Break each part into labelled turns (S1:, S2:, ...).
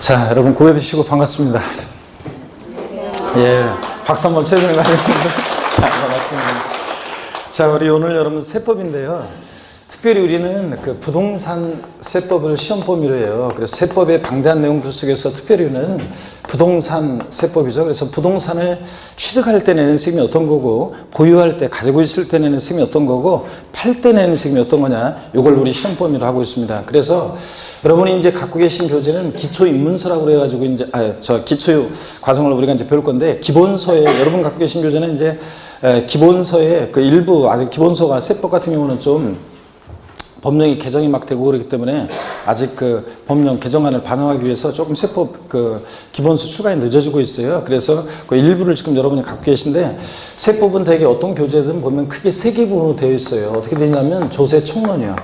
S1: 자, 여러분 고개 드시고 반갑습니다. 예, 박수 한번 쳐주는 거 아닙니까? 자, 반갑습니다. 자, 우리 오늘 여러분 세법인데요. 특별히 우리는 그 부동산 세법을 시험 범위로 해요. 그래서 세법의 방대한 내용들 속에서 특별히 우리는 부동산 세법이죠. 그래서 부동산을 취득할 때 내는 세금이 어떤 거고, 보유할 때 가지고 있을 때 내는 세금이 어떤 거고, 팔 때 내는 세금이 어떤 거냐, 이걸 우리 시험 범위로 하고 있습니다. 그래서 여러분이 이제 갖고 계신 교재는 기초 입문서라고 그래가지고 이제 기초 과정을 우리가 이제 배울 건데, 기본서에 여러분 갖고 계신 교재는 이제 기본서에 그 일부 아직 기본서가 세법 같은 경우는 좀 법령이 개정이 막 되고 그렇기 때문에 아직 그 법령 개정안을 반영하기 위해서 조금 세법 그 기본서 추가에 늦어지고 있어요. 그래서 그 일부를 지금 여러분이 갖고 계신데, 세법은 대개 어떤 교재든 보면 크게 세 개 부분으로 되어 있어요. 어떻게 되냐면 조세 총론이요.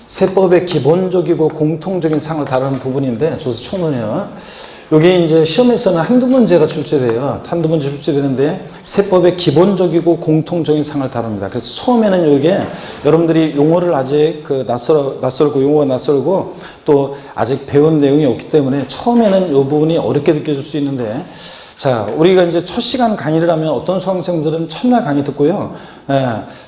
S1: 세법의 기본적이고 공통적인 사항을 다루는 부분인데 조세 총론이요. 여기 이제 시험에서는 한두 문제가 출제돼요. 한두 문제 출제되는데 세법의 기본적이고 공통적인 사항을 다룹니다. 그래서 처음에는 이게 여러분들이 용어를 아직 그 낯설고 용어가 낯설고 또 아직 배운 내용이 없기 때문에 처음에는 이 부분이 어렵게 느껴질 수 있는데, 자, 우리가 이제 첫 시간 강의를 하면 어떤 수강생분들은 첫날 강의 듣고요.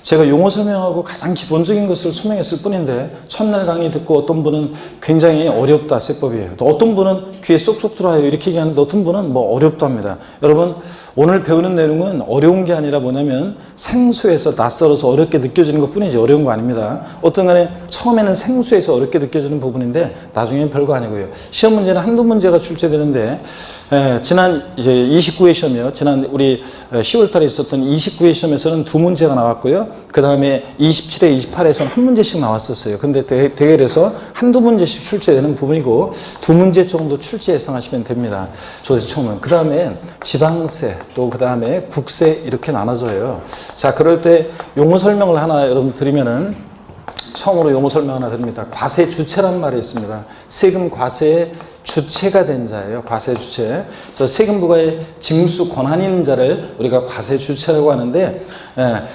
S1: 제가 용어 설명하고 가장 기본적인 것을 설명했을 뿐인데, 첫날 강의 듣고 어떤 분은 굉장히 어렵다, 세법이에요. 또 어떤 분은 귀에 쏙쏙 들어와요, 이렇게 얘기하는데 어떤 분은 뭐 어렵다 합니다. 여러분, 오늘 배우는 내용은 어려운 게 아니라 뭐냐면 생소해서 낯설어서 어렵게 느껴지는 것 뿐이지 어려운 거 아닙니다. 어떤 간에 처음에는 생소해서 어렵게 느껴지는 부분인데 나중에는 별거 아니고요. 시험 문제는 한두 문제가 출제되는데, 지난 이제 29회 시험이요. 지난 우리 10월 달에 있었던 29회 시험에서는 두 문제가 나왔고요. 그 다음에 27회, 28회에서는 한 문제씩 나왔었어요. 근데 대결에서 한두 문제씩 출제되는 부분이고, 두 문제 정도 출제 예상하시면 됩니다. 조세 총론. 그 다음에 지방세, 또 그 다음에 국세 이렇게 나눠져요. 자, 그럴 때 용어 설명을 하나 여러분 드리면은, 처음으로 용어 설명 하나 드립니다. 과세 주체란 말이 있습니다. 세금 과세의 주체가 된 자예요. 과세 주체. 그래서 세금 부과에 징수 권한이 있는 자를 우리가 과세 주체라고 하는데,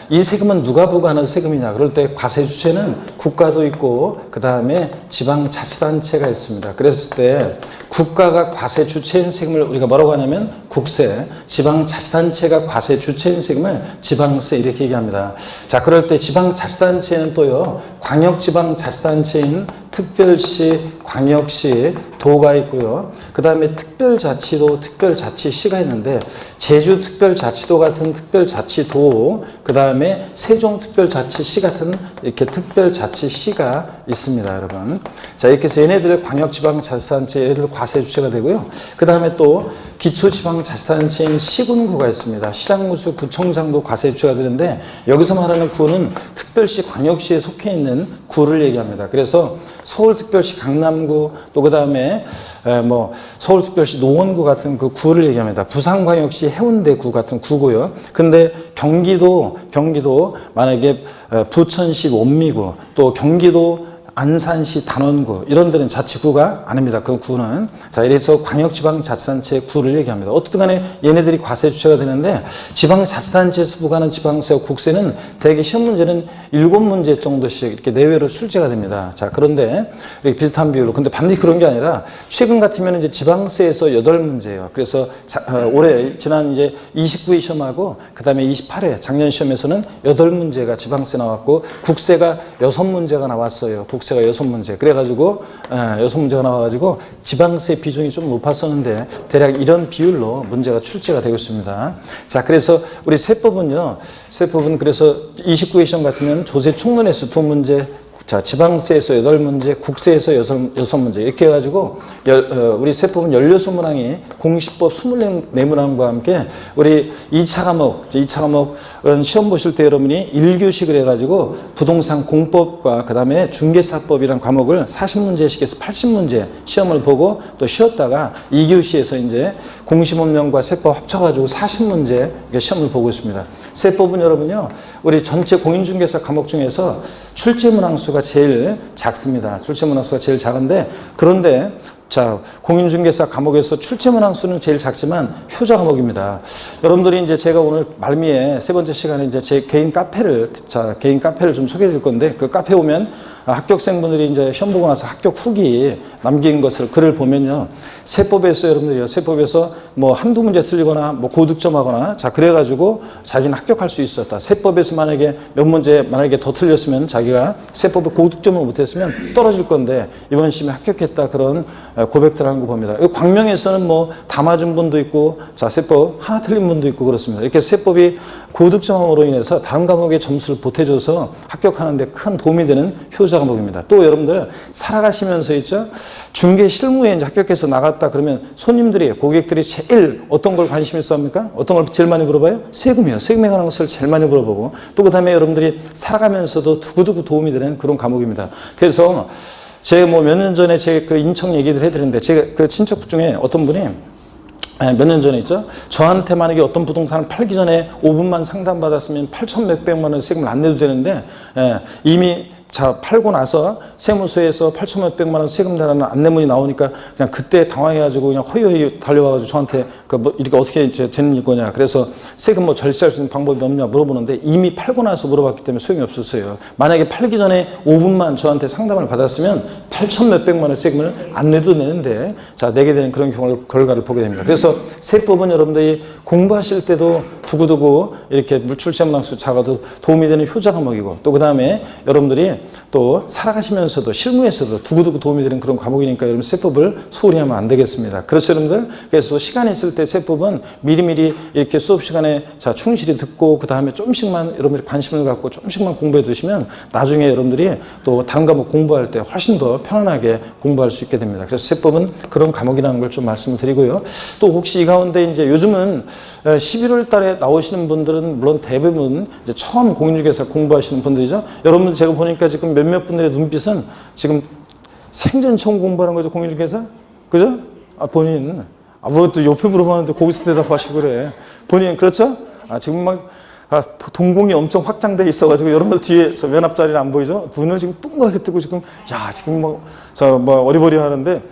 S1: 이 세금은 누가 부과하는 세금이냐? 그럴 때 과세 주체는 국가도 있고 그 다음에 지방자치단체가 있습니다. 그랬을 때 국가가 과세 주체인 세금을 우리가 뭐라고 하냐면 국세, 지방자치단체가 과세 주체인 세금을 지방세 이렇게 얘기합니다. 자, 그럴 때 지방자치단체는 또요, 광역지방자치단체인 특별시, 광역시, 도가 있고요. 그 다음에 특별자치도, 특별자치시가 있는데, 제주특별자치도 같은 특별자치도, 그 다음에 세종특별자치시 같은 이렇게 특별자치시가 있습니다, 여러분. 자, 이렇게 해서 얘네들 광역지방자치단체, 얘네들 과세 주체가 되고요. 그 다음에 또 기초지방자치단체인 시군구가 있습니다. 시장무수 구청장도 과세 주체가 되는데, 여기서 말하는 구는 특별시, 광역시에 속해 있는 구를 얘기합니다. 그래서 서울특별시 강남구, 또 그 다음에 뭐 서울특별시 노원구 같은 그 구를 얘기합니다. 부산광역시 해운대구 같은 구고요. 근데 경기도 만약에 부천시 원미구, 또 경기도 안산시 단원구, 이런 데는 자치구가 아닙니다. 그 구는. 자, 이래서 광역지방자치단체 구를 얘기합니다. 어떻든 간에 얘네들이 과세 주체가 되는데, 지방자치단체에서 부과하는 지방세와 국세는 대개 시험 문제는 7문제 정도씩 이렇게 내외로 출제가 됩니다. 자, 그런데 이렇게 비슷한 비율로. 근데 반드시 그런 게 아니라, 최근 같으면 이제 지방세에서 8문제예요. 그래서 올해, 지난 이제 29회 시험하고 그 다음에 28회 작년 시험에서는 8문제가 지방세 나왔고, 국세가 6문제가 나왔어요. 국세가 6문제. 그래가지고 6문제가 나와가지고 지방세 비중이 좀 높았었는데, 대략 이런 비율로 문제가 출제가 되고 있습니다. 자, 그래서 우리 세법은요, 세법은 그래서 29회 시험 같으면 조세 총론에서 2문제, 자, 지방세에서 8문제, 국세에서 6문제 이렇게 해가지고 우리 세법은 16문항이 공시법 24문항과 함께 우리 2차 과목은 시험 보실 때 여러분이 1교식을 해가지고 부동산 공법과 그 다음에 중개사법이란 과목을 40문제씩 해서 80문제 시험을 보고, 또 쉬었다가 2교시에서 이제 공시법령과 세법 합쳐가지고 40문제 시험을 보고 있습니다. 세법은 여러분요, 우리 전체 공인중개사 과목 중에서 출제문항 수가 제일 작습니다. 출제문항 수가 제일 작은데, 그런데 자, 공인중개사 과목에서 출제문항 수는 제일 작지만 효자 과목입니다. 여러분들이 이제 제가 오늘 말미에 세 번째 시간에 이제 제 개인 카페를 좀 소개해 드릴 건데, 그 카페 오면 합격생분들이 이제 시험 보고 나서 합격 후기 남긴 것을 글을 보면요. 세법에서 여러분들이요. 세법에서 뭐 한두 문제 틀리거나 뭐 고득점하거나 자 그래가지고 자기는 합격할 수 있었다. 세법에서 만약에 몇 문제 만약에 더 틀렸으면 자기가 세법에 고득점을 못했으면 떨어질 건데 이번 시험에 합격했다 그런 고백들 하는 거 봅니다. 광명에서는 뭐 다 맞은 분도 있고 자 세법 하나 틀린 분도 있고 그렇습니다. 이렇게 세법이 고득점으로 인해서 다른 과목의 점수를 보태줘서 합격하는데 큰 도움이 되는 효자 과목입니다. 또 여러분들 살아가시면서 있죠. 중개 실무에 이제 합격해서 나갔다 그러면 손님들이 고객들이 제일 어떤 걸 관심 있어 합니까? 어떤 걸 제일 많이 물어봐요? 세금이요. 세금에 관한 것을 제일 많이 물어보고 또 그다음에 여러분들이 살아가면서도 두고두고 도움이 되는 그런 과목입니다. 그래서 제가 뭐 몇 년 전에 제 그 인척 얘기를 해드렸는데 제가 그 친척 중에 어떤 분이 몇 년 전에 있죠. 저한테 만약에 어떤 부동산을 팔기 전에 5분만 상담받았으면 8천 몇백만 원 세금을 안 내도 되는데 이미 자 팔고 나서 세무서에서 8천 몇백만 원 세금 내라는 안내문이 나오니까 그냥 그때 당황해가지고 그냥 허여허여 달려와가지고 저한테 그 뭐 이렇게 어떻게 이제 되는 거냐 그래서 세금 뭐 절세할 수 있는 방법이 없냐 물어보는데 이미 팔고 나서 물어봤기 때문에 소용이 없었어요. 만약에 팔기 전에 5분만 저한테 상담을 받았으면 8천 몇백만 원 세금을 안 내도 되는데 자 내게 되는 그런 결과를 보게 됩니다. 그래서 세법은 여러분들이 공부하실 때도 두고두고 이렇게 물출세무낭수 작아도 도움이 되는 효자 과목이고 또 그 다음에 여러분들이 또 살아가시면서도 실무에서도 두고두고 도움이 되는 그런 과목이니까 여러분 세법을 소홀히 하면 안 되겠습니다. 그렇죠 여러분들? 그래서 시간 있을 때 세법은 미리미리 이렇게 수업 시간에 자 충실히 듣고 그 다음에 조금씩만 여러분들이 관심을 갖고 조금씩만 공부해 두시면 나중에 여러분들이 또 다른 과목 공부할 때 훨씬 더 편안하게 공부할 수 있게 됩니다. 그래서 세법은 그런 과목이라는 걸 좀 말씀을 드리고요. 또 혹시 이 가운데 이제 요즘은 11월 달에 나오시는 분들은 물론 대부분 이제 처음 공인중개사 공부하시는 분들이죠. 여러분들 제가 보니까 지금 몇몇 분들의 눈빛은 지금 생전 처음 공부하는 거죠. 공인중개사? 그죠? 본인. 뭐 또 옆에 물어봤는데 거기서 대답하시고 그래. 본인 그렇죠? 지금 막 동공이 엄청 확장돼 있어가지고 여러분들 뒤에 저 면 앞자리는 안 보이죠? 눈을 지금 동그랗게 뜨고 지금 지금 뭐 어리버리 하는데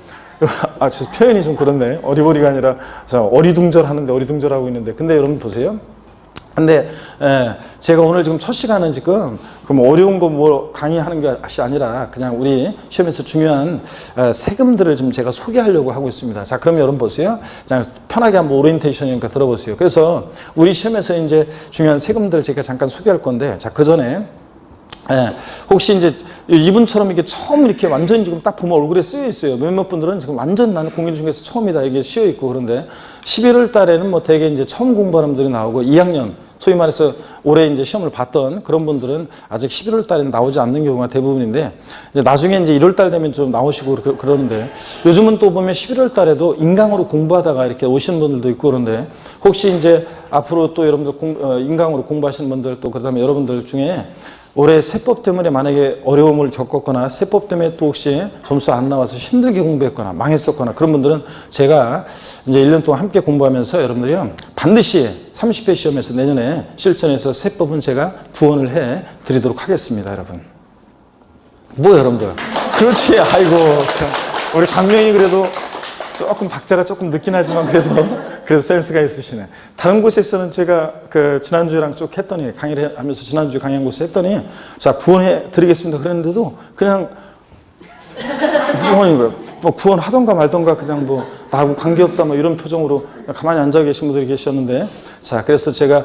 S1: 저 표현이 좀 그렇네. 어리버리가 아니라 어리둥절 하는데 어리둥절하고 있는데 근데 여러분 보세요. 근데 제가 오늘 지금 첫 시간은 지금 그럼 어려운 거 뭐 강의하는 것이 아니라 그냥 우리 시험에서 중요한 세금들을 좀 제가 소개하려고 하고 있습니다. 자, 그럼 여러분 보세요. 그냥 편하게 한번 오리엔테이션이니까 들어보세요. 그래서 우리 시험에서 이제 중요한 세금들 제가 잠깐 소개할 건데 자, 그 전에 혹시 이제 이분처럼 이게 처음 이렇게 완전히 지금 딱 보면 얼굴에 쓰여 있어요. 몇몇 분들은 지금 완전 나는 공인중개사 처음이다 이게 씌어 있고 그런데 11월 달에는 뭐 되게 이제 처음 공부하는 분들이 나오고 2학년 소위 말해서 올해 이제 시험을 봤던 그런 분들은 아직 11월 달에는 나오지 않는 경우가 대부분인데 이제 나중에 이제 1월 달 되면 좀 나오시고 그러는데 요즘은 또 보면 11월 달에도 인강으로 공부하다가 이렇게 오시는 분들도 있고 그런데 혹시 이제 앞으로 또 여러분들 인강으로 공부하시는 분들 또 그다음에 여러분들 중에 올해 세법 때문에 만약에 어려움을 겪었거나 세법 때문에 또 혹시 점수 안 나와서 힘들게 공부했거나 망했었거나 그런 분들은 제가 이제 1년 동안 함께 공부하면서 여러분들이요 반드시 30회 시험에서 내년에 실전에서 세법은 제가 구원을 해 드리도록 하겠습니다. 여러분 뭐 여러분들 그렇지 아이고 참. 우리 강명이 그래도 조금 박자가 조금 늦긴 하지만 그래도 센스가 있으시네. 다른 곳에서는 제가 그 지난주에랑 쭉 했더니 강의를 하면서 지난주에 강의한 곳에 했더니 자 구원해 드리겠습니다 그랬는데도 그냥 뭐 구원하던가 말던가 그냥 뭐 나하고 관계없다 뭐 이런 표정으로 가만히 앉아 계신 분들이 계셨는데 자 그래서 제가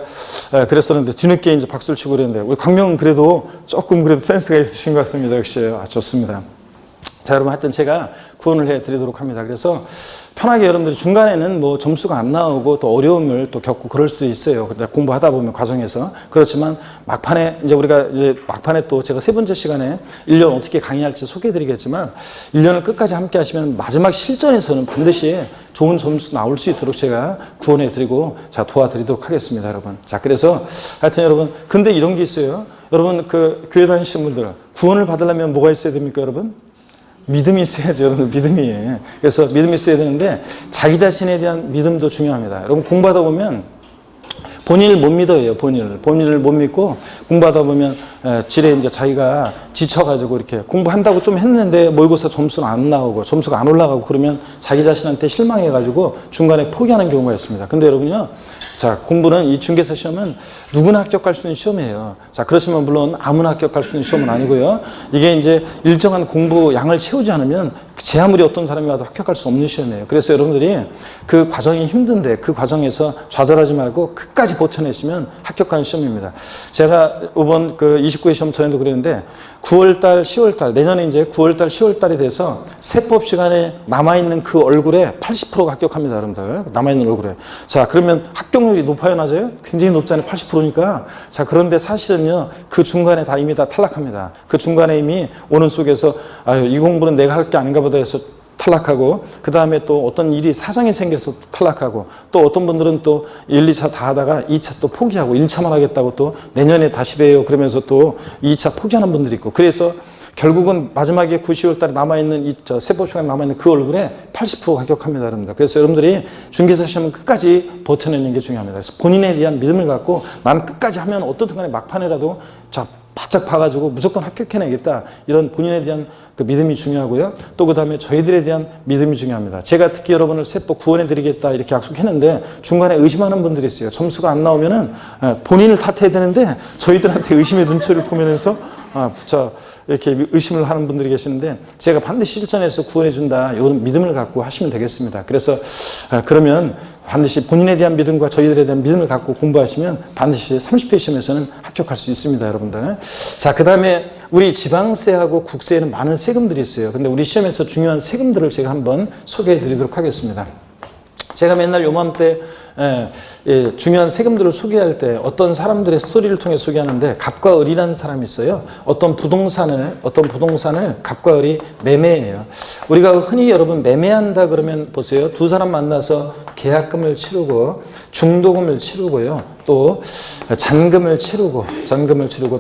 S1: 그랬었는데 뒤늦게 이제 박수를 치고 그랬는데 우리 강명은 그래도 조금 그래도 센스가 있으신 것 같습니다. 역시 좋습니다. 자, 여러분 하여튼 제가 구원을 해 드리도록 합니다. 그래서 편하게 여러분들이 중간에는 뭐 점수가 안 나오고 또 어려움을 또 겪고 그럴 수도 있어요. 근데 공부하다 보면 과정에서. 그렇지만 막판에 이제 우리가 이제 막판에 또 제가 세 번째 시간에 1년 어떻게 강의할지 소개해 드리겠지만 1년을 끝까지 함께 하시면 마지막 실전에서는 반드시 좋은 점수 나올 수 있도록 제가 구원해 드리고 자, 도와드리도록 하겠습니다, 여러분. 자, 그래서 하여튼 여러분 근데 이런 게 있어요. 여러분 그 교회 다니시는 분들 구원을 받으려면 뭐가 있어야 됩니까, 여러분? 믿음이 있어야죠, 여러분. 믿음이. 그래서 믿음이 있어야 되는데 자기 자신에 대한 믿음도 중요합니다. 여러분 공부하다 보면 본인을 못 믿어요. 본인을 못 믿고 공부하다 보면 질에 이제 자기가 지쳐가지고 이렇게 공부한다고 좀 했는데 모의고사 점수는 안 나오고 점수가 안 올라가고 그러면 자기 자신한테 실망해가지고 중간에 포기하는 경우가 있습니다. 근데 여러분요, 자, 공부는 이 중개사 시험은 누구나 합격할 수 있는 시험이에요. 자, 그렇지만 물론 아무나 합격할 수 있는 시험은 아니고요. 이게 이제 일정한 공부 양을 채우지 않으면 제 아무리 어떤 사람이 와도 합격할 수 없는 시험이에요. 그래서 여러분들이 그 과정이 힘든데 그 과정에서 좌절하지 말고 끝까지 버텨내시면 합격하는 시험입니다. 제가 이번 그 29회 시험 전에도 그랬는데 9월달, 10월달, 내년에 이제 9월달, 10월달이 돼서 세법 시간에 남아있는 그 얼굴에 80%가 합격합니다, 여러분들. 남아있는 얼굴에. 자, 그러면 합격률이 높아요, 낮아요? 굉장히 높잖아요, 80%니까. 자, 그런데 사실은요, 그 중간에 다 이미 다 탈락합니다. 그 중간에 이미 오는 속에서, 아유, 이 공부는 내가 할 게 아닌가 보다 해서 탈락하고, 그 다음에 또 어떤 일이 사정이 생겨서 탈락하고, 또 어떤 분들은 또 1, 2차 다 하다가 2차 또 포기하고 1차만 하겠다고 또 내년에 다시 봬요 그러면서 또 2차 포기하는 분들이 있고, 그래서 결국은 마지막에 9, 10월 달에 남아있는 세법 시간에 남아있는 그 얼굴에 80%가 합격합니다, 여러분들. 그래서 여러분들이 중개사 시험은 끝까지 버텨내는 게 중요합니다. 그래서 본인에 대한 믿음을 갖고 난 끝까지 하면 어떻든 간에 막판이라도 자, 바짝 봐가지고 무조건 합격해내겠다. 이런 본인에 대한 그 믿음이 중요하고요. 또 그 다음에 저희들에 대한 믿음이 중요합니다. 제가 특히 여러분을 세법 구원해드리겠다 이렇게 약속했는데 중간에 의심하는 분들이 있어요. 점수가 안 나오면은 본인을 탓해야 되는데 저희들한테 의심의 눈초리를 보면서 이렇게 의심을 하는 분들이 계시는데 제가 반드시 실전에서 구원해준다. 이런 믿음을 갖고 하시면 되겠습니다. 그래서 그러면 반드시 본인에 대한 믿음과 저희들에 대한 믿음을 갖고 공부하시면 반드시 30회 시험에서는 합격할 수 있습니다, 여러분들. 자, 그 다음에 우리 지방세하고 국세에는 많은 세금들이 있어요. 근데 우리 시험에서 중요한 세금들을 제가 한번 소개해 드리도록 하겠습니다. 제가 맨날 요맘때 중요한 세금들을 소개할 때 어떤 사람들의 스토리를 통해 소개하는데 갑과 을이라는 사람이 있어요. 어떤 부동산을 갑과 을이 매매해요. 우리가 흔히 여러분 매매한다 그러면 보세요. 두 사람 만나서 계약금을 치르고 중도금을 치르고요. 또 잔금을 치르고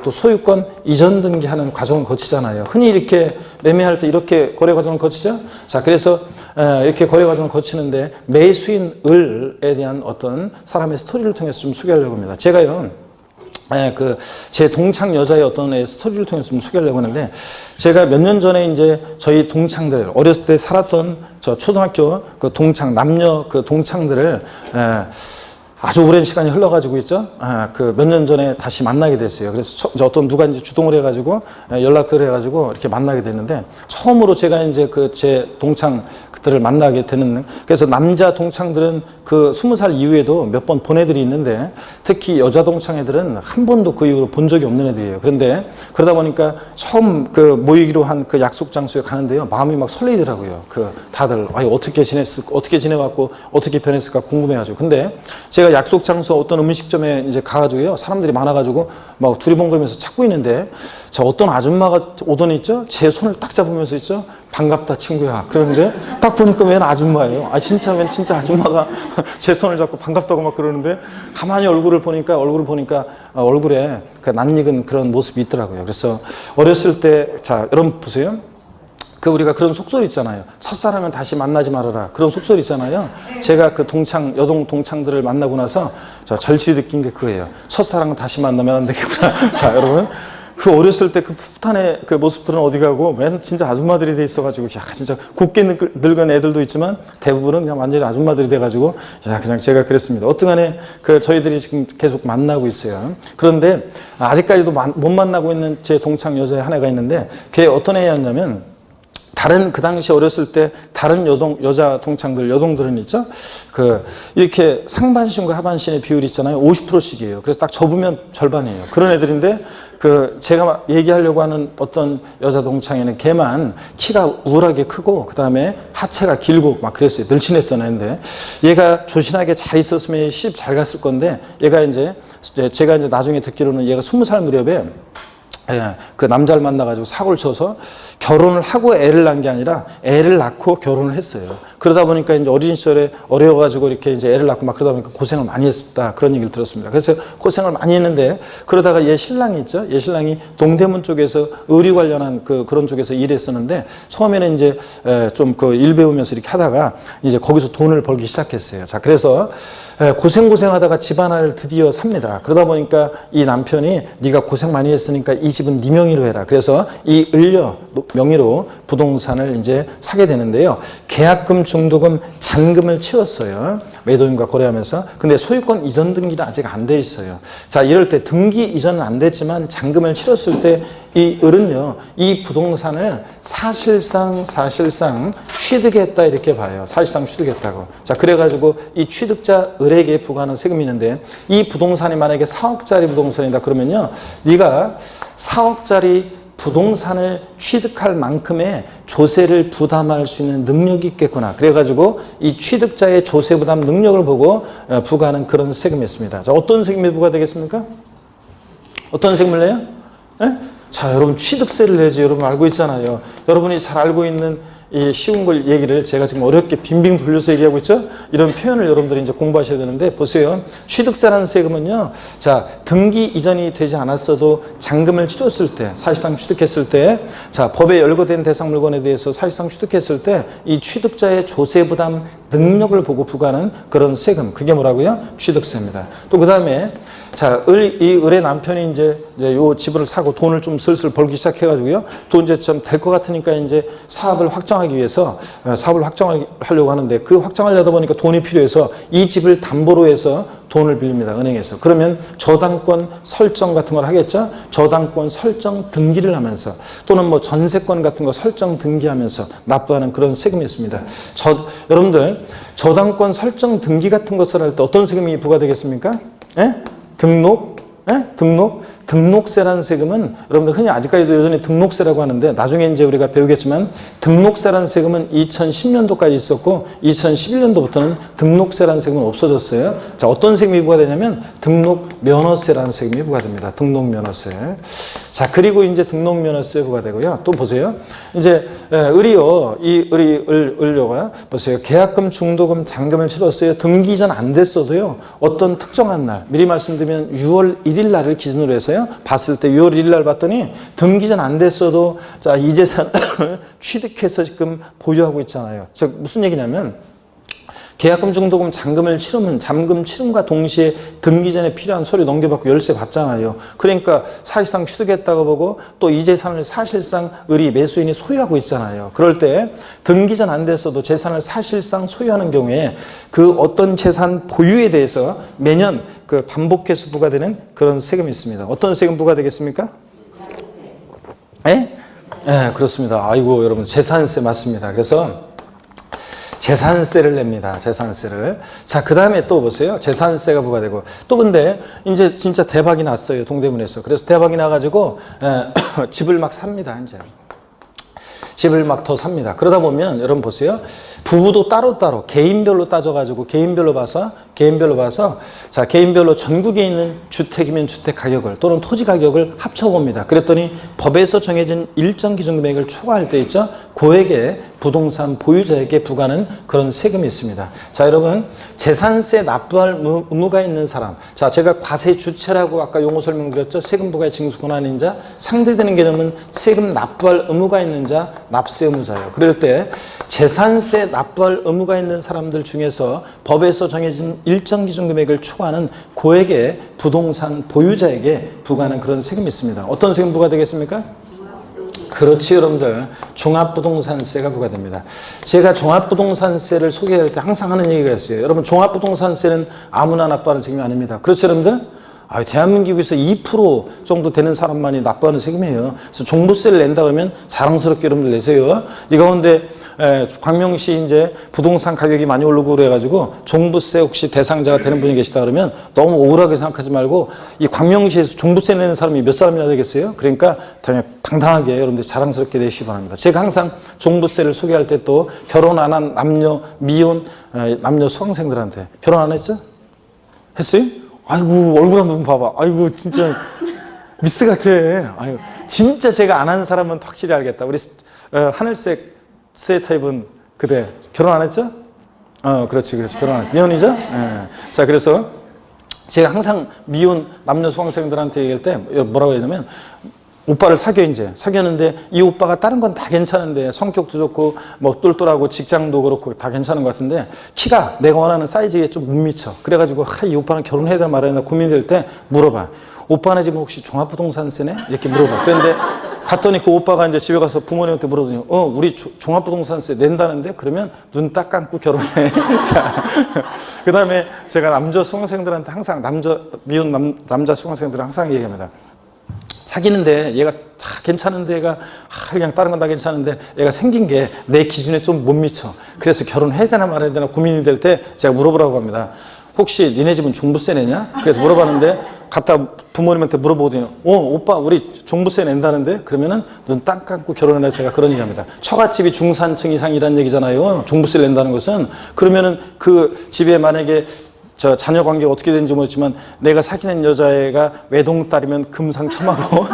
S1: 또 소유권 이전 등기하는 과정을 거치잖아요. 흔히 이렇게 매매할 때 이렇게 거래 과정을 거치죠. 자, 그래서 이렇게 거래 과정을 거치는데 매수인 을에 대한 어떤 사람의 스토리를 통해서 좀 소개하려고 합니다. 제가요, 제 동창 여자의 어떤 애 스토리를 통해서 좀 소개하려고 하는데, 제가 몇 년 전에 이제 저희 동창들, 어렸을 때 살았던 저 초등학교 그 동창, 남녀 그 동창들을 아주 오랜 시간이 흘러가지고 있죠. 그 몇 년 전에 다시 만나게 됐어요. 그래서 어떤 누가 이제 주동을 해가지고 연락들을 해가지고 이렇게 만나게 됐는데, 처음으로 제가 이제 그 제 동창들을 만나게 되는, 그래서 남자 동창들은 그 20살 이후에도 몇 번 본 애들이 있는데, 특히 여자 동창 애들은 한 번도 그 이후로 본 적이 없는 애들이에요. 그런데 그러다 보니까 처음 그 모이기로 한 그 약속 장소에 가는데요, 마음이 막 설레이더라고요. 그 다들 어떻게 지내왔고 어떻게 변했을까 궁금해가지고. 근데 제가 약속 장소 어떤 음식점에 이제 가가지고요, 사람들이 많아가지고 막 두리번거리면서 찾고 있는데, 저 어떤 아줌마가 오더니 있죠, 제 손을 딱 잡으면서 있죠, 반갑다 친구야. 그러는데 딱 보니까 웬 아줌마예요. 웬 진짜 아줌마가 제 손을 잡고 반갑다고 막 그러는데, 가만히 얼굴을 보니까 얼굴에 그 낯익은 그런 모습이 있더라고요. 그래서 어렸을 때, 자, 여러분 보세요. 우리가 그런 속설이 있잖아요. 첫사랑은 다시 만나지 말아라. 그런 속설이 있잖아요. 제가 그 여동 동창들을 만나고 나서 절실히 느낀 게 그거예요. 첫사랑은 다시 만나면 안 되겠구나. 자, 여러분. 그 어렸을 때 그 풋풋한 그 모습들은 어디 가고, 맨 진짜 아줌마들이 돼 있어가지고, 야, 진짜 곱게 늙은 애들도 있지만 대부분은 그냥 완전히 아줌마들이 돼가지고, 야, 그냥 제가 그랬습니다. 어떠간에 저희들이 지금 계속 만나고 있어요. 그런데 아직까지도 못 만나고 있는 제 동창 여자 한 애가 있는데, 걔 어떤 애였냐면, 그 당시 어렸을 때 다른 여자 동창들, 여동들은 있죠? 이렇게 상반신과 하반신의 비율이 있잖아요. 50%씩이에요. 그래서 딱 접으면 절반이에요. 그런 애들인데, 제가 얘기하려고 하는 어떤 여자 동창에는 걔만 키가 우울하게 크고, 그 다음에 하체가 길고 막 그랬어요. 늘씬했던 애인데, 얘가 조신하게 잘 있었으면 시집 잘 갔을 건데, 제가 이제 나중에 듣기로는 얘가 20살 무렵에 그 남자를 만나가지고 사고를 쳐서 결혼을 하고 애를 낳은 게 아니라 애를 낳고 결혼을 했어요. 그러다 보니까 이제 어린 시절에 어려워가지고 이렇게 이제 애를 낳고 막 그러다 보니까 고생을 많이 했다. 그런 얘기를 들었습니다. 그래서 고생을 많이 했는데, 그러다가 얘 신랑이 있죠. 얘 신랑이 동대문 쪽에서 의류 관련한 그런 쪽에서 일했었는데, 처음에는 이제 좀 일 배우면서 이렇게 하다가 이제 거기서 돈을 벌기 시작했어요. 자, 그래서 고생하다가 집안을 드디어 삽니다. 그러다 보니까 이 남편이 네가 고생 많이 했으니까 이 집은 네 명의로 해라. 그래서 이 을려 명의로 부동산을 이제 사게 되는데요. 계약금, 중도금, 잔금을 치렀어요. 매도인과 거래하면서. 근데 소유권 이전 등기는 아직 안 돼 있어요. 자, 이럴 때 등기 이전은 안 됐지만 잔금을 치렀을 때 이 을은요, 이 부동산을 사실상 취득했다 이렇게 봐요. 사실상 취득했다고. 자, 그래가지고 이 취득자 을에게 부과하는 세금이 있는데 이 부동산이 만약에 4억짜리 부동산이다 그러면요, 네가 4억짜리 부동산을 취득할 만큼의 조세를 부담할 수 있는 능력이 있겠구나. 그래가지고 이 취득자의 조세 부담 능력을 보고 부과하는 그런 세금이었습니다. 자, 어떤 세금이 부과되겠습니까? 어떤 세금을 내요? 네? 자, 여러분 취득세를 내지. 여러분 알고 있잖아요. 여러분이 잘 알고 있는 이 쉬운 걸 얘기를 제가 지금 어렵게 빙빙 돌려서 얘기하고 있죠? 이런 표현을 여러분들이 이제 공부하셔야 되는데, 보세요. 취득세라는 세금은요, 자, 등기 이전이 되지 않았어도 잔금을 치렀을 때, 사실상 취득했을 때, 자, 법에 열거된 대상 물건에 대해서 사실상 취득했을 때, 이 취득자의 조세 부담 능력을 보고 부과하는 그런 세금. 그게 뭐라고요? 취득세입니다. 또 그 다음에, 자, 이 을의 남편이 이제 요 집을 사고 돈을 좀 슬슬 벌기 시작해가지고요. 돈 이제 좀 될 것 같으니까 이제 사업을 확장하기 위해서 사업을 확장하려고 하는데, 그 확장하려다 보니까 돈이 필요해서 이 집을 담보로 해서 돈을 빌립니다. 은행에서. 그러면 저당권 설정 같은 걸 하겠죠? 저당권 설정 등기를 하면서, 또는 뭐 전세권 같은 거 설정 등기하면서 납부하는 그런 세금이 있습니다. 여러분들, 저당권 설정 등기 같은 것을 할 때 어떤 세금이 부과되겠습니까? 예? 등록? 예? 등록세라는 세금은 여러분들 흔히 아직까지도 여전히 등록세라고 하는데, 나중에 이제 우리가 배우겠지만, 등록세라는 세금은 2010년도까지 있었고 2011년도부터는 등록세라는 세금은 없어졌어요. 자, 어떤 세금이 부과되냐면 등록면허세라는 세금이 부과됩니다. 등록면허세. 자, 그리고 이제 등록면허세 부과되고요. 또 보세요. 이제 을이요, 이 을료가 보세요. 계약금, 중도금, 잔금을 치렀어요. 등기 이전 안 됐어도요, 어떤 특정한 날, 미리 말씀드리면 6월 1일 날을 기준으로 해서요, 봤을 때 6월 1일 날 봤더니 등기 전 안 됐어도, 자, 이 재산을 취득해서 지금 보유하고 있잖아요. 즉 무슨 얘기냐면, 계약금, 중도금, 잔금을 치르면 잔금 치름과 동시에 등기 전에 필요한 서류 넘겨받고 열세 받잖아요. 그러니까 사실상 취득했다고 보고, 또 이 재산을 사실상 을이 매수인이 소유하고 있잖아요. 그럴 때 등기 전 안 됐어도 재산을 사실상 소유하는 경우에 그 어떤 재산 보유에 대해서 매년 그 반복해서 부과되는 그런 세금이 있습니다. 어떤 세금 부과되겠습니까? 예? 예, 그렇습니다. 아이고, 여러분, 재산세 맞습니다. 그래서 재산세를 냅니다. 재산세를. 자, 그 다음에 또 보세요. 재산세가 부과되고. 또 근데 이제 진짜 대박이 났어요. 동대문에서. 그래서 대박이 나가지고 집을 막 삽니다. 이제. 집을 막 더 삽니다. 그러다 보면 여러분 보세요. 부부도 따로따로 개인별로 따져가지고 개인별로 봐서 자, 개인별로 전국에 있는 주택이면 주택 가격을, 또는 토지 가격을 합쳐봅니다. 그랬더니 법에서 정해진 일정 기준 금액을 초과할 때 있죠? 고액의 부동산 보유자에게 부과하는 그런 세금이 있습니다. 자, 여러분, 재산세 납부할 의무가 있는 사람. 자, 제가 과세 주체라고 아까 용어 설명드렸죠? 세금 부과의 징수 권한인 자. 상대되는 개념은 세금 납부할 의무가 있는 자, 납세 의무자예요. 그럴 때 재산세 납부할 의무가 있는 사람들 중에서 법에서 정해진 일정 기준 금액을 초과하는 고액의 부동산 보유자에게 부과하는 그런 세금이 있습니다. 어떤 세금 부과되겠습니까? 그렇지, 여러분들. 종합부동산세가 부과됩니다. 제가 종합부동산세를 소개할 때 항상 하는 얘기가 있어요. 여러분, 종합부동산세는 아무나 납부하는 세금이 아닙니다. 그렇죠, 여러분들? 대한민국에서 2% 정도 되는 사람만이 납부하는 세금이에요. 그래서 종부세를 낸다 그러면 자랑스럽게 여러분들 내세요. 이 가운데 광명시 이제 부동산 가격이 많이 오르고 그래가지고 종부세 혹시 대상자가 되는 분이 계시다 그러면 너무 억울하게 생각하지 말고, 이 광명시에서 종부세 내는 사람이 몇 사람이나 되겠어요? 그러니까 당당하게 여러분들 자랑스럽게 내시기 바랍니다. 제가 항상 종부세를 소개할 때 또 결혼 안 한 남녀, 미혼 남녀 수강생들한테, 결혼 안 했죠? 했어요? 아이고, 얼굴 한번 봐봐. 아이고, 진짜 미스 같아. 아이고, 진짜 제가 안 하는 사람은 확실히 알겠다. 우리 하늘색 스웨터 입은 그대 결혼 안 했죠? 그렇지. 결혼 안 했죠. 미혼이죠? 예. 자, 그래서 제가 항상 미혼 남녀 수강생들한테 얘기할 때 뭐라고 하냐면, 오빠를 사귀어 이제 사귀었는데 이 오빠가 다른 건 다 괜찮은데 성격도 좋고 뭐 똘똘하고 직장도 그렇고 다 괜찮은 것 같은데 키가 내가 원하는 사이즈에 좀 못 미쳐. 그래가지고 이 오빠는 결혼해야 되나 말아야 되나 고민될 때 물어봐. 오빠는 지금 혹시 종합부동산세네? 이렇게 물어봐. 그런데 갔더니 그 오빠가 이제 집에 가서 부모님한테 물어보더니 우리 종합부동산세 낸다는데? 그러면 눈 딱 감고 결혼해. 자, 그 다음에 제가 남자 수강생들한테 항상 미혼 남자 수강생들은 항상 얘기합니다. 사귀는데 얘가 다 괜찮은데 얘가 그냥 다른 건 다 괜찮은데 얘가 생긴 게 내 기준에 좀 못 미쳐. 그래서 결혼해야 되나 말아야 되나 고민이 될 때 제가 물어보라고 합니다. 혹시 니네 집은 종부세 내냐? 그래서 물어봤는데 갖다 부모님한테 물어보더니 오빠 우리 종부세 낸다는데? 그러면은 눈 딱 감고 결혼해라. 제가 그런 얘기합니다. 처갓집이 중산층 이상이라는 얘기잖아요. 종부세를 낸다는 것은. 그러면은 그 집에 만약에 자녀 관계가 어떻게 되는지 모르지만 내가 사귀는 여자애가 외동딸이면 금상첨화고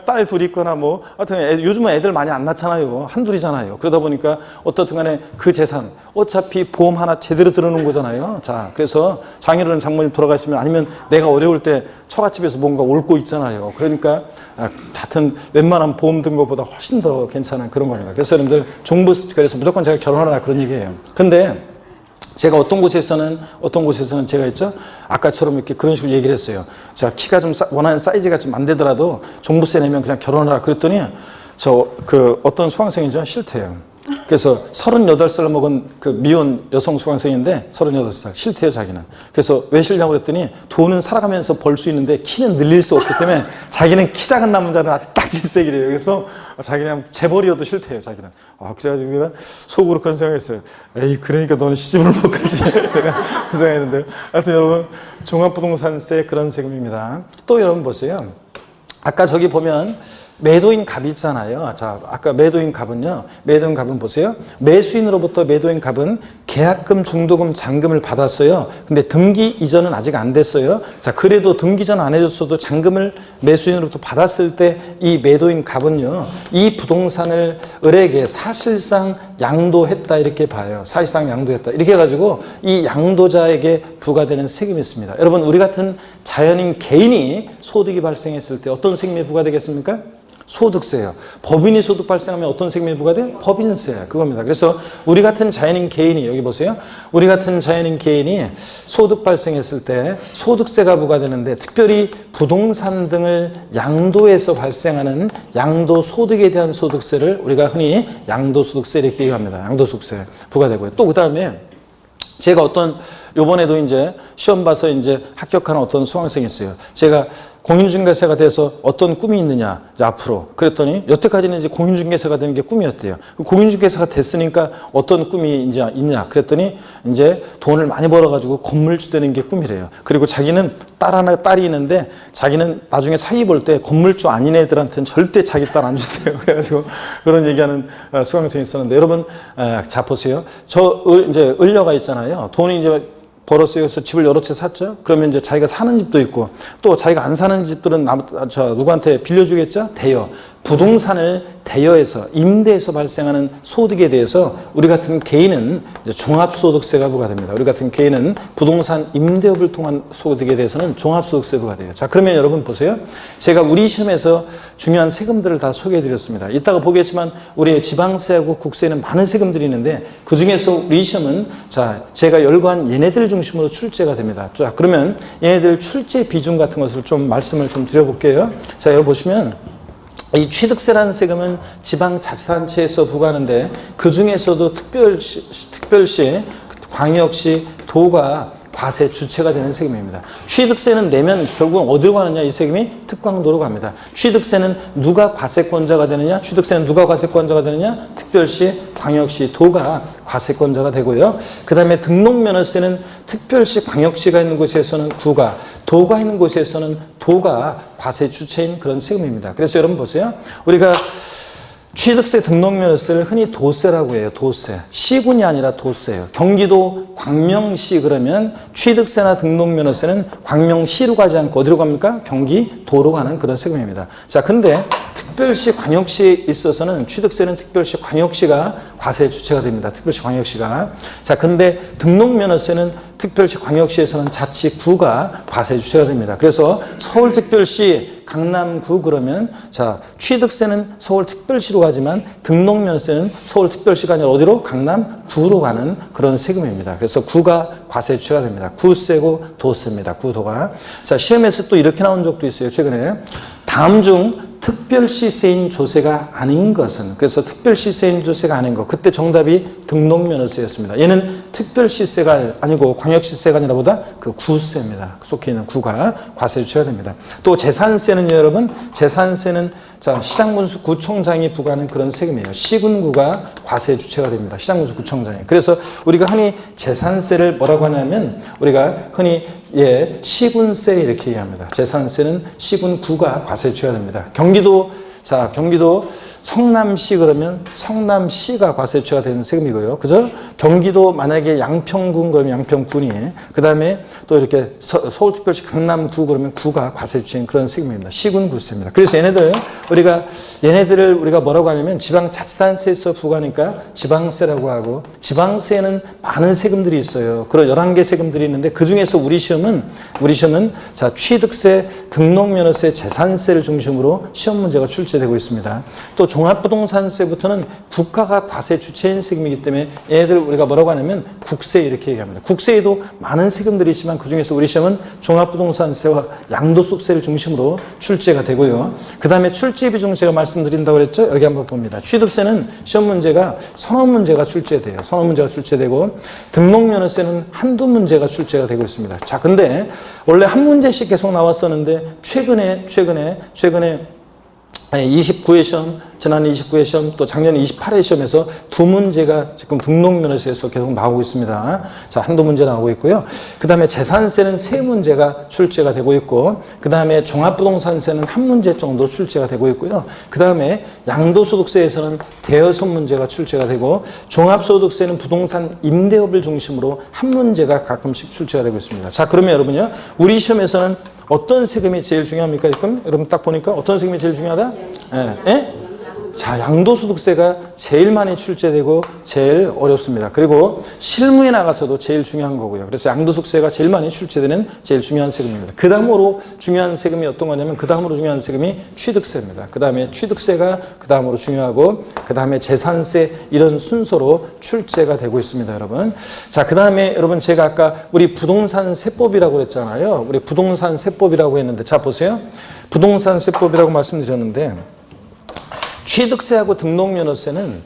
S1: 딸 둘이 있거나 하여튼 요즘은 애들 많이 안 낳잖아요. 한둘이잖아요. 그러다 보니까 어떻든 간에 그 재산 어차피 보험 하나 제대로 들어놓은 거잖아요. 자, 그래서 장인어른 장모님 돌아가시면 아니면 내가 어려울 때 처갓집에서 뭔가 옮고 있잖아요. 그러니까 하여튼 웬만한 보험 든 것보다 훨씬 더 괜찮은 그런 겁니다. 그래서 여러분들 그래서 무조건 제가 결혼하라 그런 얘기예요. 근데 제가 어떤 곳에서는 제가 있죠? 아까처럼 이렇게 그런 식으로 얘기를 했어요. 자, 키가 좀 원하는 사이즈가 좀 안 되더라도 종부세 내면 그냥 결혼하라 그랬더니 어떤 수강생이죠? 싫대요. 그래서 38살 먹은 그 미혼 여성 수강생인데 38살 싫대요 자기는. 그래서 왜 싫냐고 그랬더니 돈은 살아가면서 벌 수 있는데 키는 늘릴 수 없기 때문에 자기는 키 작은 남자는 아주 딱 질색이래요. 그래서 자기는 재벌이어도 싫대요 자기는. 그래가지고 내가 속으로 그런 생각했어요. 에이 그러니까 너는 시집을 못 가지. 제가 그 생각했는데요. 하여튼 여러분 종합부동산세 그런 세금입니다. 또 여러분 보세요. 아까 저기 보면 매도인 갑이 있잖아요. 자, 아까 매도인 갑은 보세요. 매수인으로부터 매도인 갑은 계약금, 중도금, 잔금을 받았어요. 근데 등기 이전은 아직 안 됐어요. 자, 그래도 등기 전 안 해줬어도 잔금을 매수인으로부터 받았을 때 이 매도인 갑은요, 이 부동산을 을에게 사실상 양도했다 이렇게 봐요. 사실상 양도했다. 이렇게 해가지고 이 양도자에게 부과되는 세금이 있습니다. 여러분, 우리 같은 자연인 개인이 소득이 발생했을 때 어떤 세금이 부과되겠습니까? 소득세예요. 법인이 소득 발생하면 어떤 세금이 부과돼? 법인세. 그겁니다. 그래서 우리 같은 자연인 개인이, 여기 보세요. 우리 같은 자연인 개인이 소득 발생했을 때 소득세가 부과되는데, 특별히 부동산 등을 양도해서 발생하는 양도소득에 대한 소득세를 우리가 흔히 양도소득세 이렇게 얘기합니다. 양도소득세 부과되고요. 또 그 다음에 제가 요번에도 이제 시험 봐서 이제 합격하는 어떤 수강생이 있어요. 제가 공인중개사가 돼서 어떤 꿈이 있느냐, 이제 앞으로. 그랬더니 여태까지는 이제 공인중개사가 되는 게 꿈이었대요. 공인중개사가 됐으니까 어떤 꿈이 이제 있냐. 그랬더니 이제 돈을 많이 벌어가지고 건물주 되는 게 꿈이래요. 그리고 자기는 딸이 있는데 자기는 나중에 사위 볼 때 건물주 아닌 애들한테는 절대 자기 딸 안 주대요. 그래가지고 그런 얘기하는 수강생이 있었는데, 여러분, 자, 보세요. 이제 을려가 있잖아요. 돈이 이제 벌었어요. 그래서 집을 여러 채 샀죠. 그러면 이제 자기가 사는 집도 있고, 또 자기가 안 사는 집들은 누구한테 빌려주겠죠? 대여. 부동산을 대여해서, 임대해서 발생하는 소득에 대해서 우리 같은 개인은 이제 종합소득세가 부과됩니다. 우리 같은 개인은 부동산 임대업을 통한 소득에 대해서는 종합소득세 부과돼요. 자, 그러면 여러분 보세요. 제가 우리 시험에서 중요한 세금들을 다 소개해 드렸습니다. 이따가 보겠지만 우리 지방세하고 국세는 많은 세금들이 있는데, 그 중에서 우리 시험은 자, 제가 열거한 얘네들 중심으로 출제가 됩니다. 자, 그러면 얘네들 출제 비중 같은 것을 좀 말씀을 좀 드려볼게요. 자, 여기 보시면 이 취득세라는 세금은 지방자치단체에서 부과하는데, 그 중에서도 특별시, 광역시, 도가 과세 주체가 되는 세금입니다. 취득세는 내면 결국 어디로 가느냐, 이 세금이 특광도로 갑니다. 취득세는 누가 과세권자가 되느냐, 특별시, 광역시, 도가 과세권자가 되고요. 그 다음에 등록면허세는 특별시, 광역시가 있는 곳에서는 구가, 도가 있는 곳에서는 도가 과세 주체인 그런 세금입니다. 그래서 여러분 보세요. 우리가 취득세 등록면허세를 흔히 도세라고 해요. 도세. 시군이 아니라 도세예요. 경기도 광명시 그러면 취득세나 등록면허세는 광명시로 가지 않고 어디로 갑니까? 경기도로 가는 그런 세금입니다. 자, 근데 특별시 광역시에 있어서는 취득세는 특별시 광역시가 과세 주체가 됩니다. 특별시 광역시가. 자, 근데 등록면허세는 특별시 광역시에서는 자치구가 과세 주체가 됩니다. 그래서 서울특별시, 강남구 그러면 자, 취득세는 서울특별시로 가지만 등록면허세는 서울특별시가 아니라 어디로? 강남구로 가는 그런 세금입니다. 그래서 구가 과세 주체가 됩니다. 구세고 도세입니다. 구도가. 자, 시험에서 또 이렇게 나온 적도 있어요. 최근에. 다음 중 특별시세인 조세가 아닌 것은, 그래서 특별시세인 조세가 아닌 것, 그때 정답이 등록면허세였습니다. 얘는 특별시세가 아니고 광역시세가 아니라 보다 그 구세입니다. 속해 있는 구가 과세 주체가 됩니다. 또 재산세는요, 여러분, 재산세는 자, 시장군수 구청장이 부과하는 그런 세금이에요. 시군구가 과세 주체가 됩니다. 시장군수 구청장이. 그래서 우리가 흔히 재산세를 뭐라고 하냐면 우리가 흔히 시군세 이렇게 얘기합니다. 재산세는 시군구가 과세 주체가 됩니다. 경기도 성남시 그러면 성남시가 과세 주체가 되는 세금이고요. 그죠? 경기도 만약에 양평군 그러면 양평군이, 그 다음에 또 이렇게 서울특별시 강남구 그러면 구가 과세 주체인 그런 세금입니다. 시군구세입니다. 그래서 얘네들을 우리가 뭐라고 하냐면 지방자치단체에서 부과하니까 지방세라고 하고, 지방세에는 많은 세금들이 있어요. 그런 11개 세금들이 있는데 그 중에서 우리 시험은 자, 취득세, 등록면허세, 재산세를 중심으로 시험 문제가 출제되고 있습니다. 또 종합부동산세부터는 국가가 과세 주체인 세금이기 때문에 얘네들 우리가 뭐라고 하냐면 국세 이렇게 얘기합니다. 국세에도 많은 세금들이 있지만 그중에서 우리 시험은 종합부동산세와 양도소득세를 중심으로 출제가 되고요. 그 다음에 출제비 중세가 말씀드린다고 그랬죠? 여기 한번 봅니다. 취득세는 시험 문제가 서너 문제가 출제돼요. 서너 문제가 출제되고, 등록면허세는 한두 문제가 출제가 되고 있습니다. 자, 근데 원래 한 문제씩 계속 나왔었는데 최근에 29회 시험, 지난 29회 시험, 또 작년 28회 시험에서 두 문제가 지금 등록면허세에서 계속 나오고 있습니다. 자, 한두 문제 나오고 있고요. 그 다음에 재산세는 세 문제가 출제가 되고 있고, 그 다음에 종합부동산세는 한 문제 정도 출제가 되고 있고요. 그 다음에 양도소득세에서는 대여섯 문제가 출제가 되고, 종합소득세는 부동산 임대업을 중심으로 한 문제가 가끔씩 출제가 되고 있습니다. 자, 그러면 여러분요, 우리 시험에서는 어떤 세금이 제일 중요합니까? 지금 여러분 딱 보니까 어떤 세금이 제일 중요하다? 자, 양도소득세가 제일 많이 출제되고 제일 어렵습니다. 그리고 실무에 나가서도 제일 중요한 거고요. 그래서 양도소득세가 제일 많이 출제되는 제일 중요한 세금입니다. 그 다음으로 중요한 세금이 어떤 거냐면 그 다음으로 중요한 세금이 취득세입니다. 그 다음에 취득세가 그 다음으로 중요하고, 그 다음에 재산세, 이런 순서로 출제가 되고 있습니다, 여러분. 자, 그 다음에 여러분 제가 아까 우리 부동산 세법이라고 그랬잖아요. 우리 부동산 세법이라고 했는데, 자, 보세요. 부동산 세법이라고 말씀드렸는데, 취득세와 등록면허세는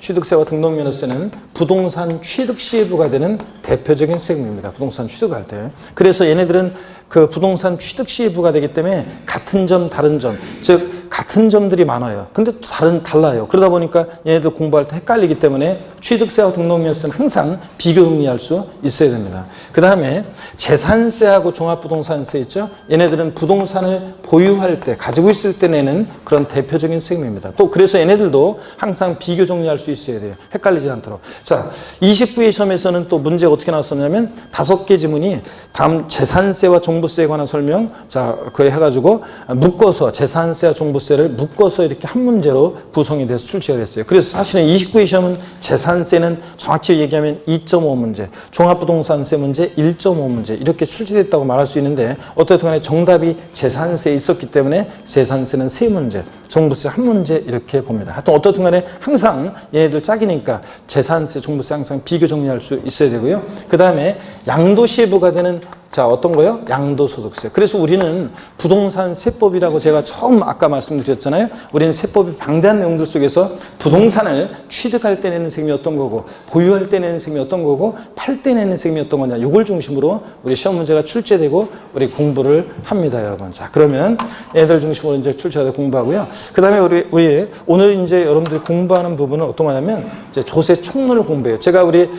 S1: 부동산 취득 시에 부과되는 대표적인 세금입니다. 부동산 취득할 때. 그래서 얘네들은 그 부동산 취득 시에 부과되기 때문에 같은 점, 다른 점, 즉 같은 점들이 많아요. 근데 또 달라요. 그러다 보니까 얘네들 공부할 때 헷갈리기 때문에 취득세와 등록면허세는 항상 비교 정리할 수 있어야 됩니다. 그 다음에 재산세하고 종합부동산세 있죠? 얘네들은 부동산을 보유할 때, 가지고 있을 때 내는 그런 대표적인 세금입니다. 또 그래서 얘네들도 항상 비교 정리할 수 있어야 돼요. 헷갈리지 않도록. 자, 29회 시험에서는 또 문제가 어떻게 나왔었냐면 5개 지문이 다음 재산세와 종부세에 관한 설명, 자, 그래 해가지고 묶어서 재산세와 종부세를 묶어서 이렇게 한 문제로 구성이 돼서 출제가 됐어요. 그래서 사실은 29회 시험은 재산세는 정확히 얘기하면 2.5문제, 종합부동산세 문제 1.5문제 이렇게 출제됐다고 말할 수 있는데, 어떻든 간에 정답이 재산세에 있었기 때문에 재산세는 3문제, 종부세 1문제 이렇게 봅니다. 하여튼 어떻든 간에 항상 얘네들 짝이니까 재산세, 종부세 항상 비교 정리할 수 있어야 되고요. 그 다음에 양도시에 부과되는, 자, 어떤 거요? 양도소득세. 그래서 우리는 부동산 세법이라고 제가 처음 아까 말씀드렸잖아요. 우리는 세법이 방대한 내용들 속에서 부동산을 취득할 때 내는 세금이 어떤 거고, 보유할 때 내는 세금이 어떤 거고, 팔 때 내는 세금이 어떤 거냐, 이걸 중심으로 우리 시험 문제가 출제되고 우리 공부를 합니다, 여러분. 자, 그러면 애들 중심으로 이제 출제가 공부하고요. 그 다음에 우리 오늘 이제 여러분들이 공부하는 부분은 어떤 거냐면 이제 조세 총론을 공부해요. 제가 우리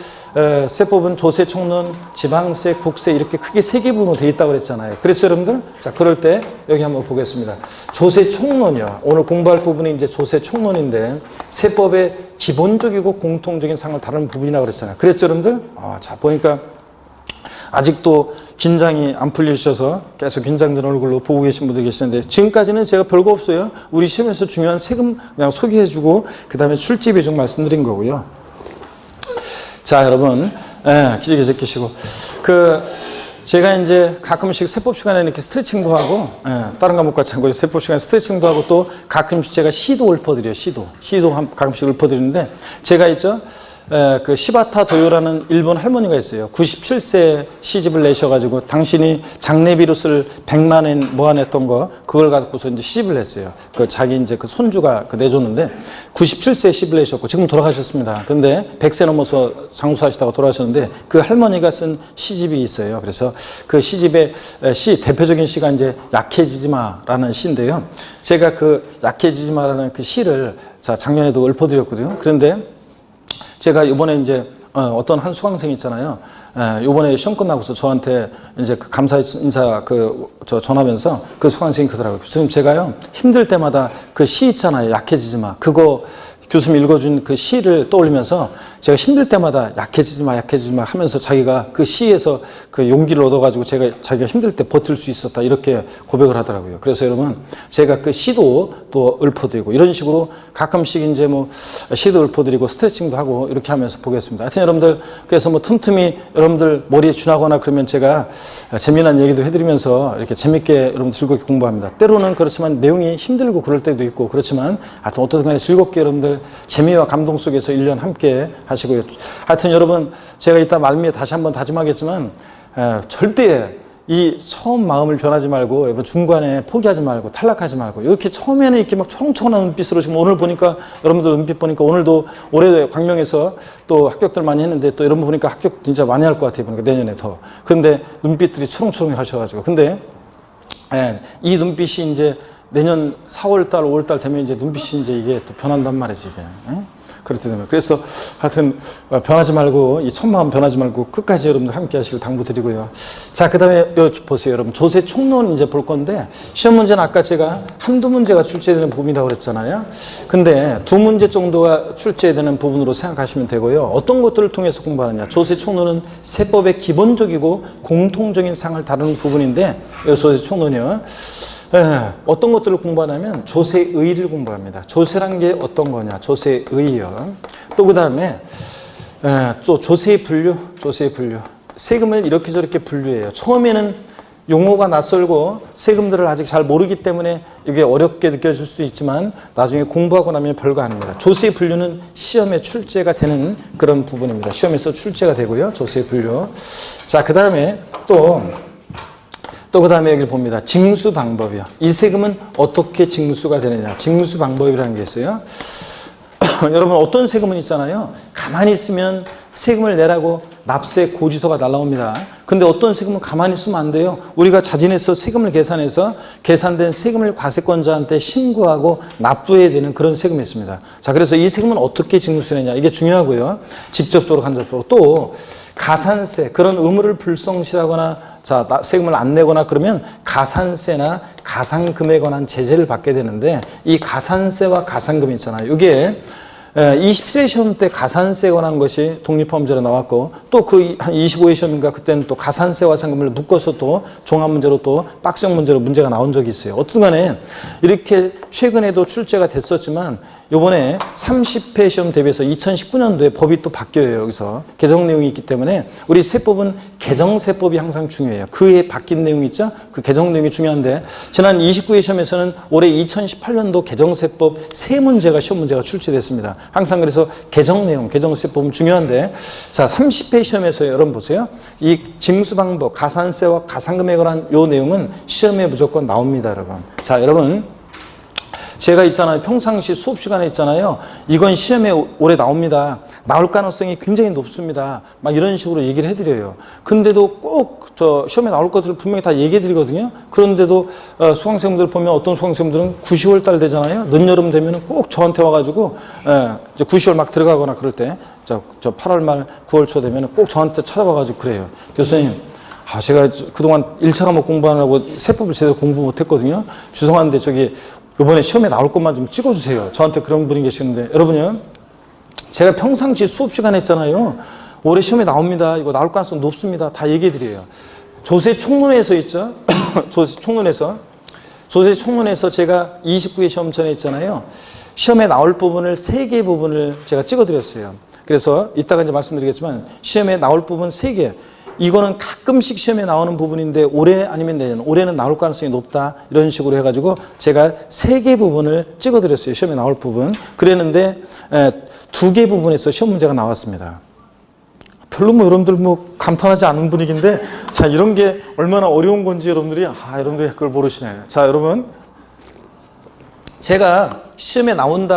S1: 세법은 조세 총론, 지방세, 국세 이렇게 크게 3개 부분으로 되어 있다고 그랬잖아요. 그래서 여러분들, 자, 그럴 때 여기 한번 보겠습니다. 조세 총론이요. 오늘 공부할 부분이 이제 조세 총론인데, 세법의 기본적이고 공통적인 상을 다루는 부분이라고 그랬잖아요. 그랬죠, 여러분들? 자, 보니까 아직도 긴장이 안 풀리셔서 계속 긴장된 얼굴로 보고 계신 분들 계시는데, 지금까지는 제가 별거 없어요. 우리 시험에서 중요한 세금 그냥 소개해주고 그 다음에 출제 비중 말씀드린 거고요. 자, 여러분, 기저귀 제끼시고, 제가 이제 가끔씩 세법 시간에 이렇게 스트레칭도 하고, 다른 과목과 참고로 세법 시간에 스트레칭도 하고, 또 가끔씩 제가 시도 읊어드려요. 시도 가끔씩 읊어드리는데, 제가 있죠. 그 시바타 도요라는 일본 할머니가 있어요. 97세 시집을 내셔가지고 당신이 장례비로 쓸 100만 엔 모아냈던 거, 그걸 갖고서 이제 시집을 냈어요. 자기 이제 그 손주가 내줬는데 97세에 시집을 내셨고 지금 돌아가셨습니다. 근데 100세 넘어서 장수하시다가 돌아가셨는데 그 할머니가 쓴 시집이 있어요. 그래서 그 시집의 대표적인 시가 이제 약해지지 마라는 시인데요. 제가 그 약해지지 마라는 그 시를 작년에도 읊어드렸거든요. 그런데 제가 이번에 이제 어떤 한 수강생 있잖아요. 이번에 시험 끝나고서 저한테 이제 그 감사 인사 전하면서 그 수강생이 그러더라고요. 교수님, 제가요 힘들 때마다 그 시 있잖아요. 약해지지 마. 그거 교수님 읽어준 그 시를 떠올리면서 제가 힘들 때마다 약해지지 마 하면서 자기가 그 시에서 그 용기를 얻어가지고 자기가 힘들 때 버틸 수 있었다, 이렇게 고백을 하더라고요. 그래서 여러분, 제가 그 시도 또 읊어드리고 이런 식으로 가끔씩 이제 뭐 시도 읊어드리고 스트레칭도 하고 이렇게 하면서 보겠습니다. 하여튼 여러분들, 그래서 뭐 틈틈이 여러분들 머리에 쥐나거나 그러면 제가 재미난 얘기도 해드리면서 이렇게 재밌게 여러분 즐겁게 공부합니다. 때로는 그렇지만 내용이 힘들고 그럴 때도 있고 그렇지만 하여튼 어떻든 간에 즐겁게 여러분들 재미와 감동 속에서 1년 함께 하시고요. 하여튼 여러분, 제가 이따 말미에 다시 한번 다짐하겠지만 절대 이 처음 마음을 변하지 말고, 여러분 중간에 포기하지 말고 탈락하지 말고, 이렇게 처음에는 이렇게 막 초롱초롱한 눈빛으로, 지금 오늘 보니까 여러분들 눈빛 보니까 오늘도 올해 광명에서 또 합격들 많이 했는데 또 여러분 보니까 합격 진짜 많이 할 것 같아요. 보니까 내년에 더. 근데 눈빛들이 초롱초롱 하셔가지고, 근데 이 눈빛이 이제 내년 4월달, 5월달 되면 이제 눈빛이 이제 이게 또 변한단 말이지, 이게. 그렇게 되면. 그래서 하여튼 변하지 말고, 이 첫 마음 변하지 말고 끝까지 여러분들 함께 하시길 당부드리고요. 자, 그 다음에 보세요. 여러분, 조세 총론 이제 볼 건데, 시험 문제는 아까 제가 한두 문제가 출제되는 부분이라고 그랬잖아요. 근데 두 문제 정도가 출제되는 부분으로 생각하시면 되고요. 어떤 것들을 통해서 공부하느냐. 조세 총론은 세법의 기본적이고 공통적인 사항을 다루는 부분인데, 이 조세 총론이요. 어떤 것들을 공부하냐면 조세의를 공부합니다. 조세란 게 어떤 거냐, 조세의요. 또 그 다음에 또 조세의 분류. 세금을 이렇게 저렇게 분류해요. 처음에는 용어가 낯설고 세금들을 아직 잘 모르기 때문에 이게 어렵게 느껴질 수도 있지만 나중에 공부하고 나면 별거 아닙니다. 조세의 분류는 시험에 출제가 되는 그런 부분입니다. 시험에서 출제가 되고요. 조세의 분류. 자, 그 다음에 또 그 다음에 여기를 봅니다. 징수 방법이요. 이 세금은 어떻게 징수가 되느냐. 징수 방법이라는 게 있어요. 여러분, 어떤 세금은 있잖아요. 가만히 있으면 세금을 내라고 납세 고지서가 날라옵니다. 근데 어떤 세금은 가만히 있으면 안 돼요. 우리가 자진해서 세금을 계산해서 계산된 세금을 과세권자한테 신고하고 납부해야 되는 그런 세금이 있습니다. 자, 그래서 이 세금은 어떻게 징수되느냐. 이게 중요하고요. 직접적으로, 간접적으로. 또 가산세, 그런 의무를 불성실하거나 세금을 안 내거나 그러면 가산세나 가산금에 관한 제재를 받게 되는데, 이 가산세와 가산금 있잖아요. 이게 27회 시험 때 가산세에 관한 것이 독립범죄로 나왔고, 또 그 한 25회 시험인가 그때는 또 가산세와 상금을 묶어서 또 종합문제로 또 빡성 문제로 문제가 나온 적이 있어요. 어떤 간에 이렇게 최근에도 출제가 됐었지만 요번에 30회 시험 대비해서 2019년도에 법이 또 바뀌어요. 여기서 개정 내용이 있기 때문에 우리 세법은 개정세법이 항상 중요해요. 그에 바뀐 내용이 있죠? 그 개정 내용이 중요한데, 지난 29회 시험에서는 올해 2018년도 개정세법 3문제가 시험 문제가 출제됐습니다. 항상 그래서 개정 내용, 개정세법은 중요한데, 자, 30회 시험에서 여러분 보세요. 이 징수 방법, 가산세와 가산금에 관한 요 내용은 시험에 무조건 나옵니다, 여러분. 자, 여러분, 제가 있잖아요. 평상시 수업 시간에 있잖아요. 이건 시험에 올해 나옵니다. 나올 가능성이 굉장히 높습니다. 막 이런 식으로 얘기를 해드려요. 근데도 꼭 시험에 나올 것들을 분명히 다 얘기해 드리거든요. 그런데도 수강생들 보면 어떤 수강생들은 9, 10월 달 되잖아요. 늦여름 되면 꼭 저한테 와가지고 이제 9, 10월 막 들어가거나 그럴 때 저 8월 말 9월 초 되면 꼭 저한테 찾아와가지고 그래요. 교수님, 제가 그동안 1차 과목 공부하느라고 세법을 제대로 공부 못했거든요. 죄송한데 저기 이번에 시험에 나올 것만 좀 찍어주세요. 저한테 그런 분이 계시는데, 여러분요, 제가 평상시 수업 시간에 있잖아요. 올해 시험에 나옵니다. 이거 나올 가능성 높습니다. 다 얘기해 드려요. 조세 총론에서 있죠. 조세 총론에서 제가 29회 시험 전에 있잖아요. 시험에 나올 부분을 3개 부분을 제가 찍어 드렸어요. 그래서 이따가 이제 말씀드리겠지만 시험에 나올 부분 3개. 이거는 가끔씩 시험에 나오는 부분인데 올해 아니면 내년, 올해는 나올 가능성이 높다. 이런 식으로 해가지고 제가 3개 부분을 찍어 드렸어요. 시험에 나올 부분. 그랬는데 2개 부분에서 시험 문제가 나왔습니다. 별로 뭐 여러분들 뭐 감탄하지 않은 분위기인데, 자, 이런 게 얼마나 어려운 건지 여러분들이 그걸 모르시네요. 자, 여러분. 제가 시험에 나올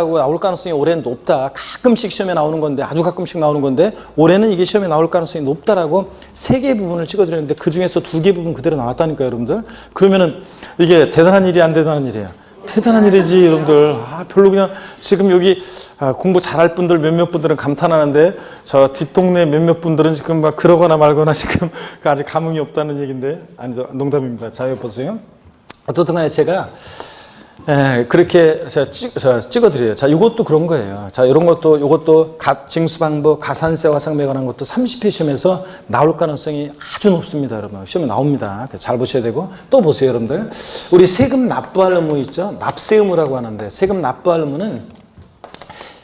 S1: 가능성이 올해는 높다. 가끔씩 시험에 나오는 건데, 아주 가끔씩 나오는 건데, 올해는 이게 시험에 나올 가능성이 높다라고 3개 부분을 찍어드렸는데, 그 중에서 2개 부분 그대로 나왔다니까요, 여러분들. 그러면은 이게 대단한 일이 안 대단한 일이에요? 대단한 일이지, 여러분들. 별로 그냥 지금 여기 공부 잘할 분들 몇몇 분들은 감탄하는데, 저 뒷동네 몇몇 분들은 지금 막 그러거나 말거나 지금 아직 감흥이 없다는 얘기인데, 아니, 농담입니다. 자, 여기 보세요. 어떻든 간에 제가 그렇게 제가 찍어드려요. 자, 이것도 그런 거예요. 자, 이것도 징수 방법, 가산세 화상매에 관한 것도 30회 시험에서 나올 가능성이 아주 높습니다, 여러분. 시험에 나옵니다. 잘 보셔야 되고. 또 보세요, 여러분들. 우리 세금 납부할 의무 있죠? 납세 의무라고 하는데, 세금 납부할 의무는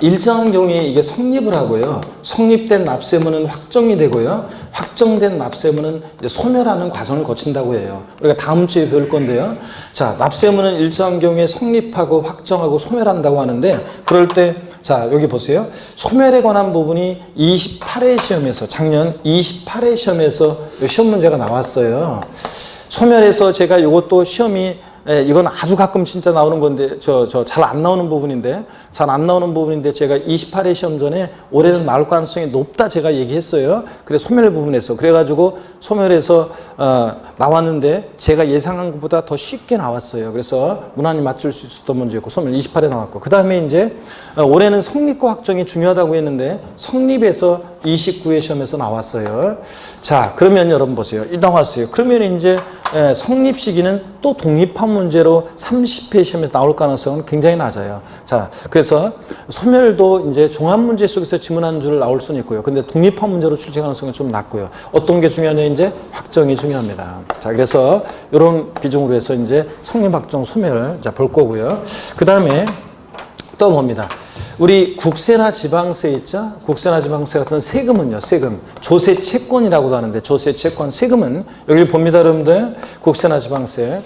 S1: 일정한 경우에 이게 성립을 하고요. 성립된 납세 의무는 확정이 되고요. 확정된 납세 의무는 이제 소멸하는 과정을 거친다고 해요. 우리가 다음 주에 배울 건데요. 자, 납세 의무는 일정한 경우에 성립하고 확정하고 소멸한다고 하는데, 그럴 때, 자, 여기 보세요. 소멸에 관한 부분이 28회 시험에서, 작년 28회 시험에서 시험 문제가 나왔어요. 소멸해서 제가 이것도 시험이 이건 아주 가끔 진짜 나오는 건데, 잘 안 나오는 부분인데, 제가 28회 시험 전에 올해는 나올 가능성이 높다 제가 얘기했어요. 그래, 소멸 부분에서. 그래가지고 소멸해서, 나왔는데, 제가 예상한 것보다 더 쉽게 나왔어요. 그래서 무난히 맞출 수 있었던 문제였고, 소멸 28회 나왔고. 그 다음에 이제, 올해는 성립과 확정이 중요하다고 했는데, 성립에서 29회 시험에서 나왔어요. 자, 그러면 여러분 보세요. 나왔어요. 그러면 이제, 성립 시기는 또 독립한 문제로 30회 시험에서 나올 가능성은 굉장히 낮아요. 자, 그래서 소멸도 이제 종합 문제 속에서 지문 한 줄 나올 수는 있고요. 근데 독립한 문제로 출제 가능성은 좀 낮고요. 어떤 게 중요하냐, 이제 확정이 중요합니다. 자, 그래서 이런 비중으로 해서 이제 성립, 확정, 소멸 볼 거고요. 그 다음에 또 뭡니다. 우리 국세나 지방세 있죠? 국세나 지방세 같은 세금은요, 세금. 조세 채권이라고도 하는데, 조세 채권, 세금은, 여기 봅니다, 여러분들. 국세나 지방세.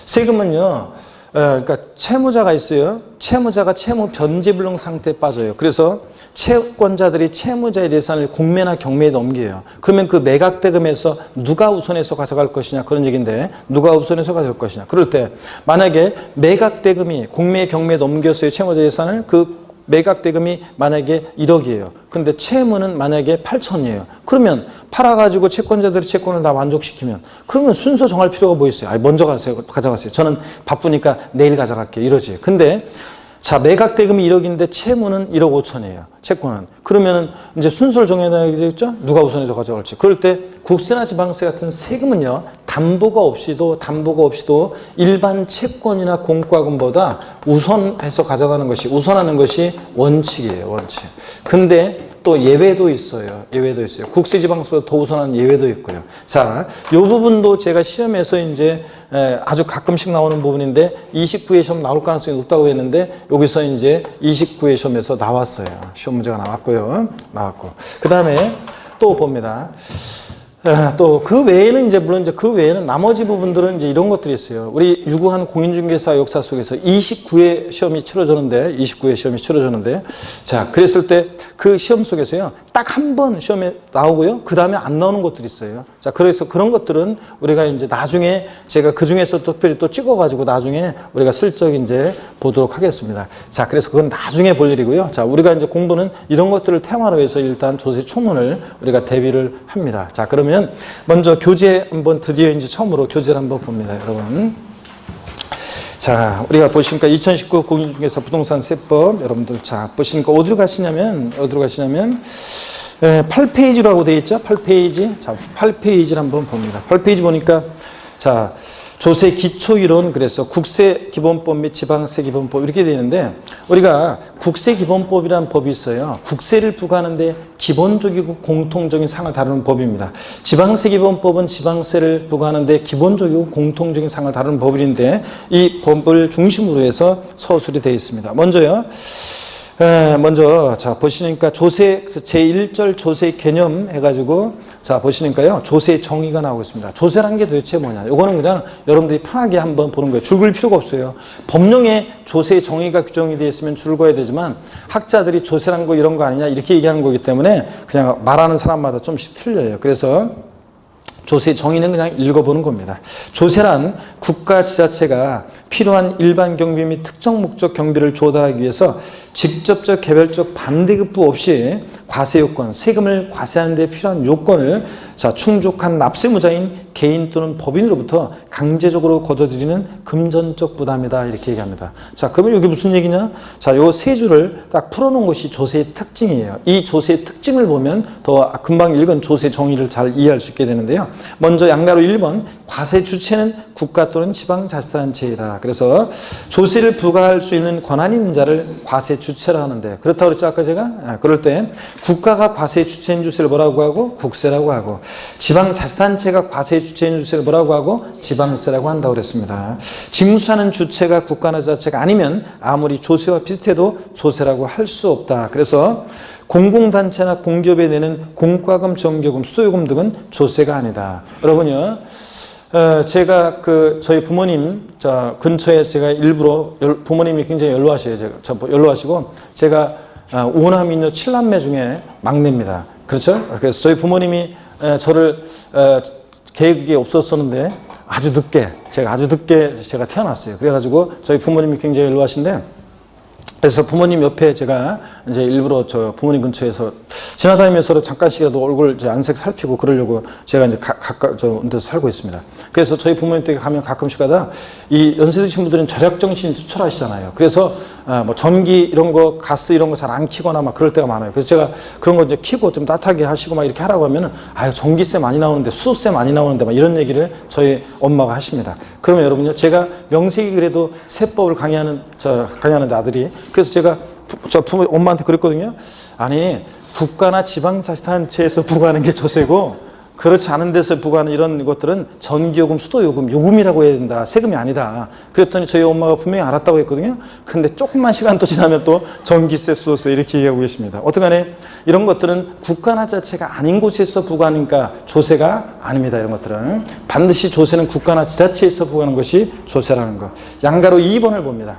S1: 세금은요, 그러니까 채무자가 있어요. 채무자가 채무 변제불능 상태에 빠져요. 그래서 채권자들이 채무자의 재산을 공매나 경매에 넘겨요. 그러면 그 매각대금에서 누가 우선해서 가져갈 것이냐, 그런 얘기인데, 누가 우선해서 가져갈 것이냐. 그럴 때 만약에 매각대금이 공매, 경매에 넘겼어요. 채무자 재산을. 그 매각대금이 만약에 1억이에요. 근데 채무는 만약에 8천이에요. 그러면 팔아가지고 채권자들이 채권을 다 만족시키면, 그러면 순서 정할 필요가 뭐 있어요? 먼저 가져가세요. 저는 바쁘니까 내일 가져갈게요. 이러지. 근데 자, 매각대금이 1억인데 채무는 1억 5천이에요. 채권은. 그러면은 이제 순서를 정해야 되겠죠? 누가 우선해서 가져갈지. 그럴 때 국세나 지방세 같은 세금은요, 담보가 없이도 일반 채권이나 공과금보다 우선해서 가져가는 것이, 우선하는 것이 원칙이에요, 원칙. 근데 또 예외도 있어요. 국세 지방세보다 더 우선하는 예외도 있고요. 자, 이 부분도 제가 시험에서 이제 아주 가끔씩 나오는 부분인데, 29회 시험 나올 가능성이 높다고 했는데, 여기서 이제 29회 시험에서 나왔어요. 시험 문제가 나왔고. 그 다음에 또 봅니다. 또 그 외에는 이제 물론 이제 그 외에는 나머지 부분들은 이제 이런 것들이 있어요. 우리 유구한 공인중개사 역사 속에서 29회 시험이 치러졌는데, 자, 그랬을 때 그 시험 속에서요, 딱 한 번 시험에 나오고요, 그 다음에 안 나오는 것들이 있어요. 자, 그래서 그런 것들은 우리가 이제 나중에 제가 그 중에서 특별히 또 찍어가지고 나중에 우리가 슬쩍 이제 보도록 하겠습니다. 자, 그래서 그건 나중에 볼 일이고요. 자, 우리가 이제 공부는 이런 것들을 테마로 해서 일단 조세 총론을 우리가 대비를 합니다. 자, 그러면 먼저 교재 한번 드디어 이제 처음으로 교재를 한번 봅니다, 여러분. 자, 우리가 보시니까 2019 공인중개사 부동산 세법, 여러분들 자 보시니까 어디로 가시냐면 8페이지라고 되어 있죠? 8페이지. 자, 8페이지를 한번 봅니다. 8페이지 보니까 자, 조세 기초이론 그래서 국세기본법 및 지방세기본법 이렇게 되는데 우리가 국세기본법이라는 법이 있어요. 국세를 부과하는데 기본적이고 공통적인 상을 다루는 법입니다. 지방세기본법은 지방세를 부과하는데 기본적이고 공통적인 상을 다루는 법인데 이 법을 중심으로 해서 서술이 되어 있습니다. 먼저 자 보시니까 조세 제1절 조세 개념 해가지고 자 보시니까요 조세 정의가 나오고 있습니다. 조세란 게 도대체 뭐냐? 이거는 그냥 여러분들이 편하게 한번 보는 거예요. 줄 그을 필요가 없어요. 법령에 조세 정의가 규정이 되어 있으면 줄 그어야 되지만 학자들이 조세란 거 이런 거 아니냐 이렇게 얘기하는 거기 때문에 그냥 말하는 사람마다 좀씩 틀려요. 그래서 조세 정의는 그냥 읽어보는 겁니다. 조세란 국가 지자체가 필요한 일반 경비 및 특정 목적 경비를 조달하기 위해서 직접적 개별적 반대급부 없이 과세 요건, 세금을 과세하는 데 필요한 요건을 충족한 납세무자인 개인 또는 법인으로부터 강제적으로 걷어들이는 금전적 부담이다 이렇게 얘기합니다. 자, 그러면 이게 무슨 얘기냐? 자, 요 세 줄을 딱 풀어놓은 것이 조세의 특징이에요. 이 조세의 특징을 보면 더 금방 읽은 조세 정의를 잘 이해할 수 있게 되는데요. 먼저 양가로 1번 과세 주체는 국가 또는 지방자치단체이다. 그래서 조세를 부과할 수 있는 권한이 있는 자를 과세 주체라 하는데 그렇다고 그랬죠 아까 제가? 그럴 때 국가가 과세 주체인 주세를 뭐라고 하고? 국세라고 하고 지방자치단체가 과세 주체인 주세를 뭐라고 하고? 지방세라고 한다고 그랬습니다. 징수하는 주체가 국가나 지자체가 아니면 아무리 조세와 비슷해도 조세라고 할 수 없다. 그래서 공공단체나 공기업에 내는 공과금, 정기요금, 수도요금 등은 조세가 아니다. 여러분요, 제가 저희 부모님 근처에 제가 일부러 부모님이 굉장히 연로하셔요. 연로하시고 제가 5남이녀 7남매 중에 막내입니다. 그렇죠? 그래서 저희 부모님이 저를 계획이 없었었는데 제가 아주 늦게 태어났어요. 그래가지고 저희 부모님이 굉장히 연로하신데 그래서 부모님 옆에 제가 이제 일부러 저 부모님 근처에서 지나다니면서 잠깐씩이라도 얼굴 안색 살피고 그러려고 제가 이제 데서 살고 있습니다. 그래서 저희 부모님 댁에 가면 가끔씩 가다 이 연세 드신 분들은 절약 정신이 투철하시잖아요. 그래서 뭐 전기 이런 거, 가스 이런 거 잘 안 켜거나 막 그럴 때가 많아요. 그래서 제가 그런 거 이제 켜고 좀 따뜻하게 하시고 막 이렇게 하라고 하면은 전기세 많이 나오는데 수도세 많이 나오는데 막 이런 얘기를 저희 엄마가 하십니다. 그러면 여러분요, 제가 명색이 그래도 세법을 강의하는 아들이 그래서 제가 엄마한테 그랬거든요. 아니 국가나 지방자치단체에서 부과하는 게 조세고 그렇지 않은 데서 부과하는 이런 것들은 전기요금, 수도요금, 요금이라고 해야 된다. 세금이 아니다. 그랬더니 저희 엄마가 분명히 알았다고 했거든요. 근데 조금만 시간 또 지나면 또 전기세, 수도세 이렇게 얘기하고 계십니다. 어떡하네? 이런 것들은 국가나 자체가 아닌 곳에서 부과하니까 조세가 아닙니다. 이런 것들은. 반드시 조세는 국가나 지자체에서 부과하는 것이 조세라는 거. 양가로 2번을 봅니다.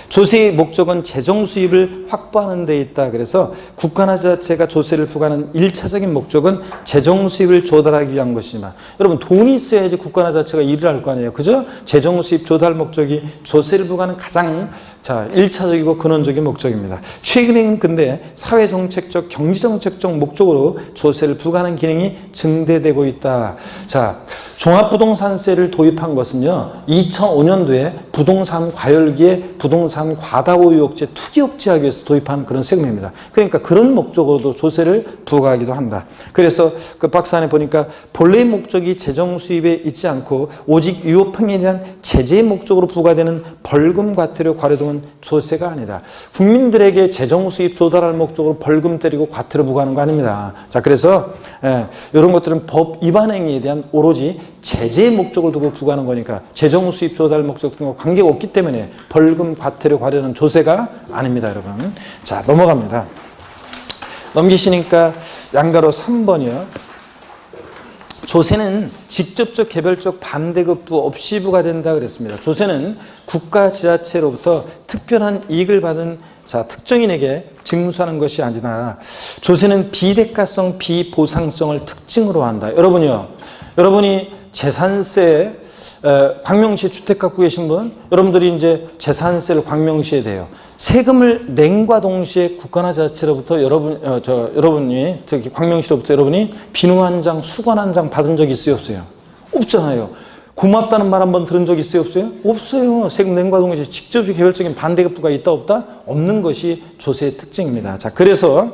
S1: 조세의 목적은 재정 수입을 확보하는 데 있다. 그래서 국가나 지자체가 조세를 부과하는 1차적인 목적은 재정 수입을 조달하기 위한 것이지만 여러분 돈이 있어야지 국가나 지자체가 일을 할 거 아니에요. 그죠? 재정 수입 조달 목적이 조세를 부과하는 가장 1차적이고 근원적인 목적입니다. 최근에는 근데 사회정책적, 경제정책적 목적으로 조세를 부과하는 기능이 증대되고 있다. 종합부동산세를 도입한 것은요, 2005년도에 부동산 과열기에 부동산 과다보유 억제, 투기 억제하기 위해서 도입한 그런 세금입니다. 그러니까 그런 목적으로도 조세를 부과하기도 한다. 그래서 그 박스 안에 보니까 본래의 목적이 재정 수입에 있지 않고 오직 위법행위에 대한 제재 목적으로 부과되는 벌금, 과태료, 과료 등은 조세가 아니다. 국민들에게 재정 수입 조달할 목적으로 벌금 때리고 과태료 부과하는 거 아닙니다. 그래서 이런 것들은 법 위반 행위에 대한 오로지 제재의 목적을 두고 부과하는 거니까 재정 수입 조달 목적 등과 관계가 없기 때문에 벌금, 과태료, 과료는 조세가 아닙니다, 여러분. 넘어갑니다. 넘기시니까 양가로 3번이요. 조세는 직접적, 개별적 반대급부 없이 부과된다 그랬습니다. 조세는 국가 지자체로부터 특별한 이익을 받은 특정인에게 징수하는 것이 아니라 조세는 비대가성, 비보상성을 특징으로 한다. 여러분이 재산세, 광명시에 주택 갖고 계신 분, 여러분들이 이제 재산세를 광명시에 대요. 세금을 낸과 동시에 국가나 지자체로부터 여러분이 광명시로부터 여러분이 비누 한 장, 수건 한 장 받은 적이 있어요, 없어요? 없잖아요. 고맙다는 말 한번 들은 적 있어요? 없어요? 없어요. 세금 낸과 동시에 직접적 개별적인 반대급부가 있다 없다? 없는 것이 조세의 특징입니다. 자, 그래서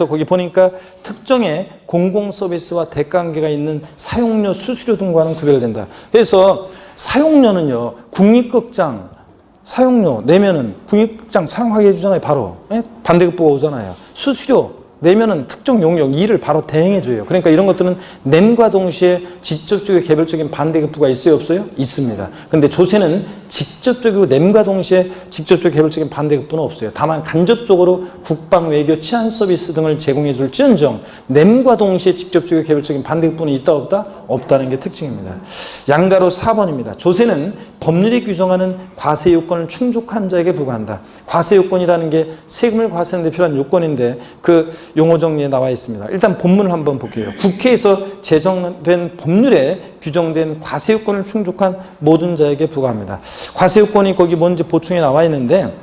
S1: 거기 보니까 특정의 공공 서비스와 대가관계가 있는 사용료, 수수료 등과는 구별된다. 그래서 사용료는요, 국립극장 사용료 내면은 국립극장 사용하게 해주잖아요. 바로 반대급부가 오잖아요. 수수료 내면은 특정 용역 일을 바로 대행해줘요. 그러니까 이런 것들은 냄과 동시에 직접적이고 개별적인 반대급부가 있어요, 없어요? 있습니다. 근데 조세는 직접적이고 냄과 동시에 직접적이고 개별적인 반대급부는 없어요. 다만 간접적으로 국방, 외교, 치안 서비스 등을 제공해줄지언정 냄과 동시에 직접적이고 개별적인 반대급부는 있다 없다? 없다는 게 특징입니다. 양가로 4번입니다. 조세는 법률이 규정하는 과세 요건을 충족한 자에게 부과한다. 과세 요건이라는 게 세금을 과세하는 데 필요한 요건인데 그 용어 정리에 나와 있습니다. 일단 본문을 한번 볼게요. 국회에서 제정된 법률에 규정된 과세 요건을 충족한 모든 자에게 부과합니다. 과세 요건이 거기 뭔지 보충에 나와 있는데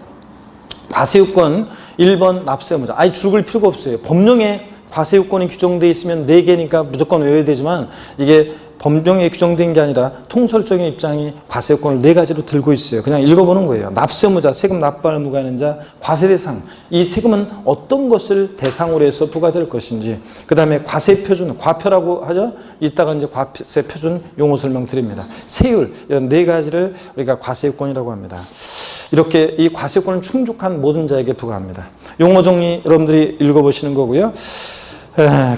S1: 과세 요건 1번 납세 의무자. 아예 줄글 필요가 없어요. 법령에 과세 요건이 규정되어 있으면 4개니까 무조건 외워야 되지만 이게 법령에 규정된 게 아니라 통설적인 입장이 과세 요건을 4가지로 들고 있어요. 그냥 읽어보는 거예요. 납세 의무자, 세금 납부할 의무가 있는 자, 과세 대상. 이 세금은 어떤 것을 대상으로 해서 부과될 것인지. 그 다음에 과세 표준, 과표라고 하죠. 이따가 이제 과세 표준 용어 설명 드립니다. 세율, 이런 4가지를 우리가 과세 요건이라고 합니다. 이렇게 이 과세 요건을 충족한 모든 자에게 부과합니다. 용어 정리 여러분들이 읽어보시는 거고요.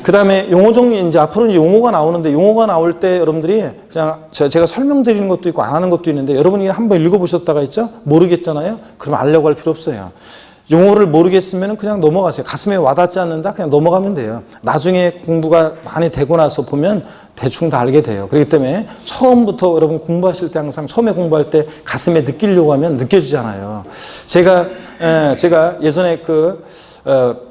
S1: 그 다음에 용어 정리, 이제 앞으로 용어가 나오는데 용어가 나올 때 여러분들이 그냥 제가 설명드리는 것도 있고 안 하는 것도 있는데 여러분이 한번 읽어보셨다가 있죠? 모르겠잖아요? 그럼 알려고 할 필요 없어요. 용어를 모르겠으면 그냥 넘어가세요. 가슴에 와닿지 않는다? 그냥 넘어가면 돼요. 나중에 공부가 많이 되고 나서 보면 대충 다 알게 돼요. 그렇기 때문에 처음부터 여러분 공부하실 때 항상 처음에 공부할 때 가슴에 느끼려고 하면 느껴지잖아요. 제가 예전에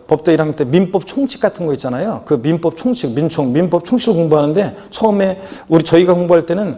S1: 법대 1학년 때 민법 총칙 같은 거 있잖아요. 그 민법 총칙, 민법 총칙을 공부하는데 처음에 저희가 공부할 때는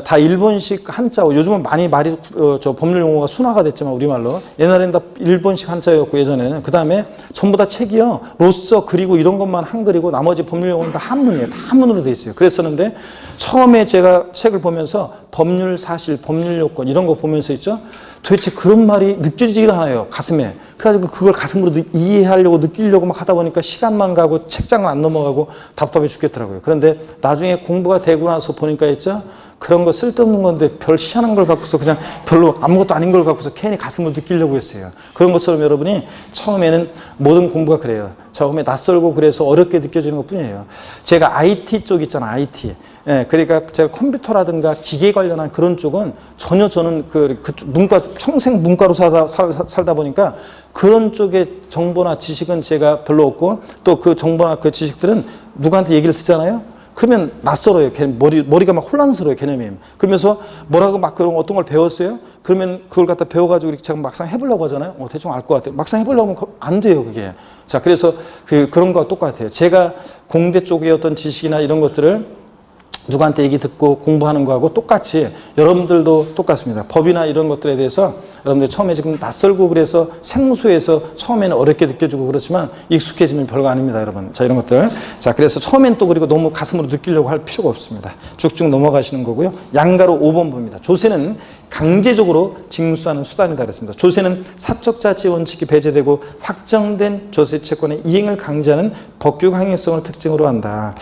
S1: 다 일본식 한자고 요즘은 많이 법률 용어가 순화가 됐지만 우리말로 옛날에는 다 일본식 한자였고 예전에는 그 다음에 전부 다 책이요. 로써 그리고 이런 것만 한글이고 나머지 법률 용어는 다 한문이에요. 다 한문으로 돼 있어요. 그랬었는데 처음에 제가 책을 보면서 법률 사실, 법률 요건 이런 거 보면서 있죠. 도대체 그런 말이 느껴지지가 않아요. 가슴에. 그래가지고 그걸 가슴으로 이해하려고 느끼려고 막 하다 보니까 시간만 가고 책장은 안 넘어가고 답답해 죽겠더라고요. 그런데 나중에 공부가 되고 나서 보니까 있죠. 그런 거 쓸데없는 건데 별 희한한 걸 갖고서 그냥 별로 아무것도 아닌 걸 갖고서 괜히 가슴으로 느끼려고 했어요. 그런 것처럼 여러분이 처음에는 모든 공부가 그래요. 처음에 낯설고 그래서 어렵게 느껴지는 것 뿐이에요. 제가 IT 쪽 있잖아요. IT. 예, 그러니까 제가 컴퓨터라든가 기계 관련한 그런 쪽은 전혀 저는 그 문과, 평생 문과로 살다 보니까 그런 쪽의 정보나 지식은 제가 별로 없고 또 그 정보나 그 지식들은 누구한테 얘기를 듣잖아요. 그러면 낯설어요. 머리가 막 혼란스러워요. 개념이. 그러면서 뭐라고 막 그런 어떤 걸 배웠어요? 그러면 그걸 갖다 배워가지고 이렇게 제가 막상 해보려고 하잖아요. 대충 알 것 같아요. 막상 해보려고 하면 안 돼요. 그게. 자, 그래서 그런 거와 똑같아요. 제가 공대 쪽의 어떤 지식이나 이런 것들을 누구한테 얘기 듣고 공부하는 거하고 똑같이 여러분들도 똑같습니다. 법이나 이런 것들에 대해서 여러분들 처음에 지금 낯설고 그래서 생소해서 처음에는 어렵게 느껴지고 그렇지만 익숙해지면 별거 아닙니다, 여러분. 자, 이런 것들. 자, 그래서 처음엔 또 그리고 너무 가슴으로 느끼려고 할 필요가 없습니다. 쭉쭉 넘어가시는 거고요. 양가로 5번 봅니다. 조세는 강제적으로 징수하는 수단이다 그랬습니다. 조세는 사적자치 원칙이 배제되고 확정된 조세 채권의 이행을 강제하는 법규 강행성을 특징으로 한다.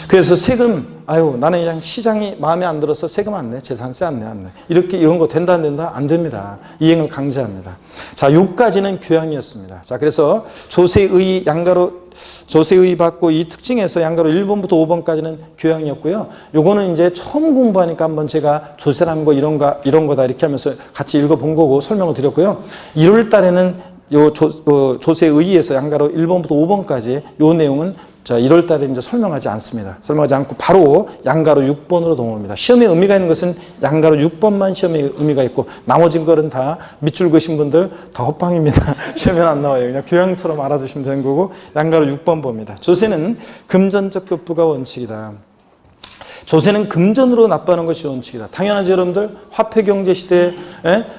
S1: 그래서 세금, 나는 그냥 시장이 마음에 안 들어서 세금 안 내, 재산세 안 내. 이런 거 된다, 안 된다? 안 됩니다. 이행을 강제합니다. 자, 요까지는 교양이었습니다. 자, 그래서 조세의 받고 이 특징에서 양가로 1번부터 5번까지는 교양이었고요. 요거는 이제 처음 공부하니까 한번 제가 조세라는 거 이런 거다 이렇게 하면서 같이 읽어본 거고 설명을 드렸고요. 1월 달에는 조세의에서 양가로 1번부터 5번까지 요 내용은 1월 달에 이제 설명하지 않습니다. 설명하지 않고 바로 양가로 6번으로 넘어옵니다. 시험에 의미가 있는 것은 양가로 6번만 시험에 의미가 있고 나머진 거는 다 밑줄 그으신 분들 다 헛방입니다. 시험에 안 나와요. 그냥 교양처럼 알아두시면 되는 거고 양가로 6번 봅니다. 조세는 금전적 급부가 원칙이다. 조세는 금전으로 납부하는 것이 원칙이다. 당연하죠, 여러분들. 화폐경제 시대에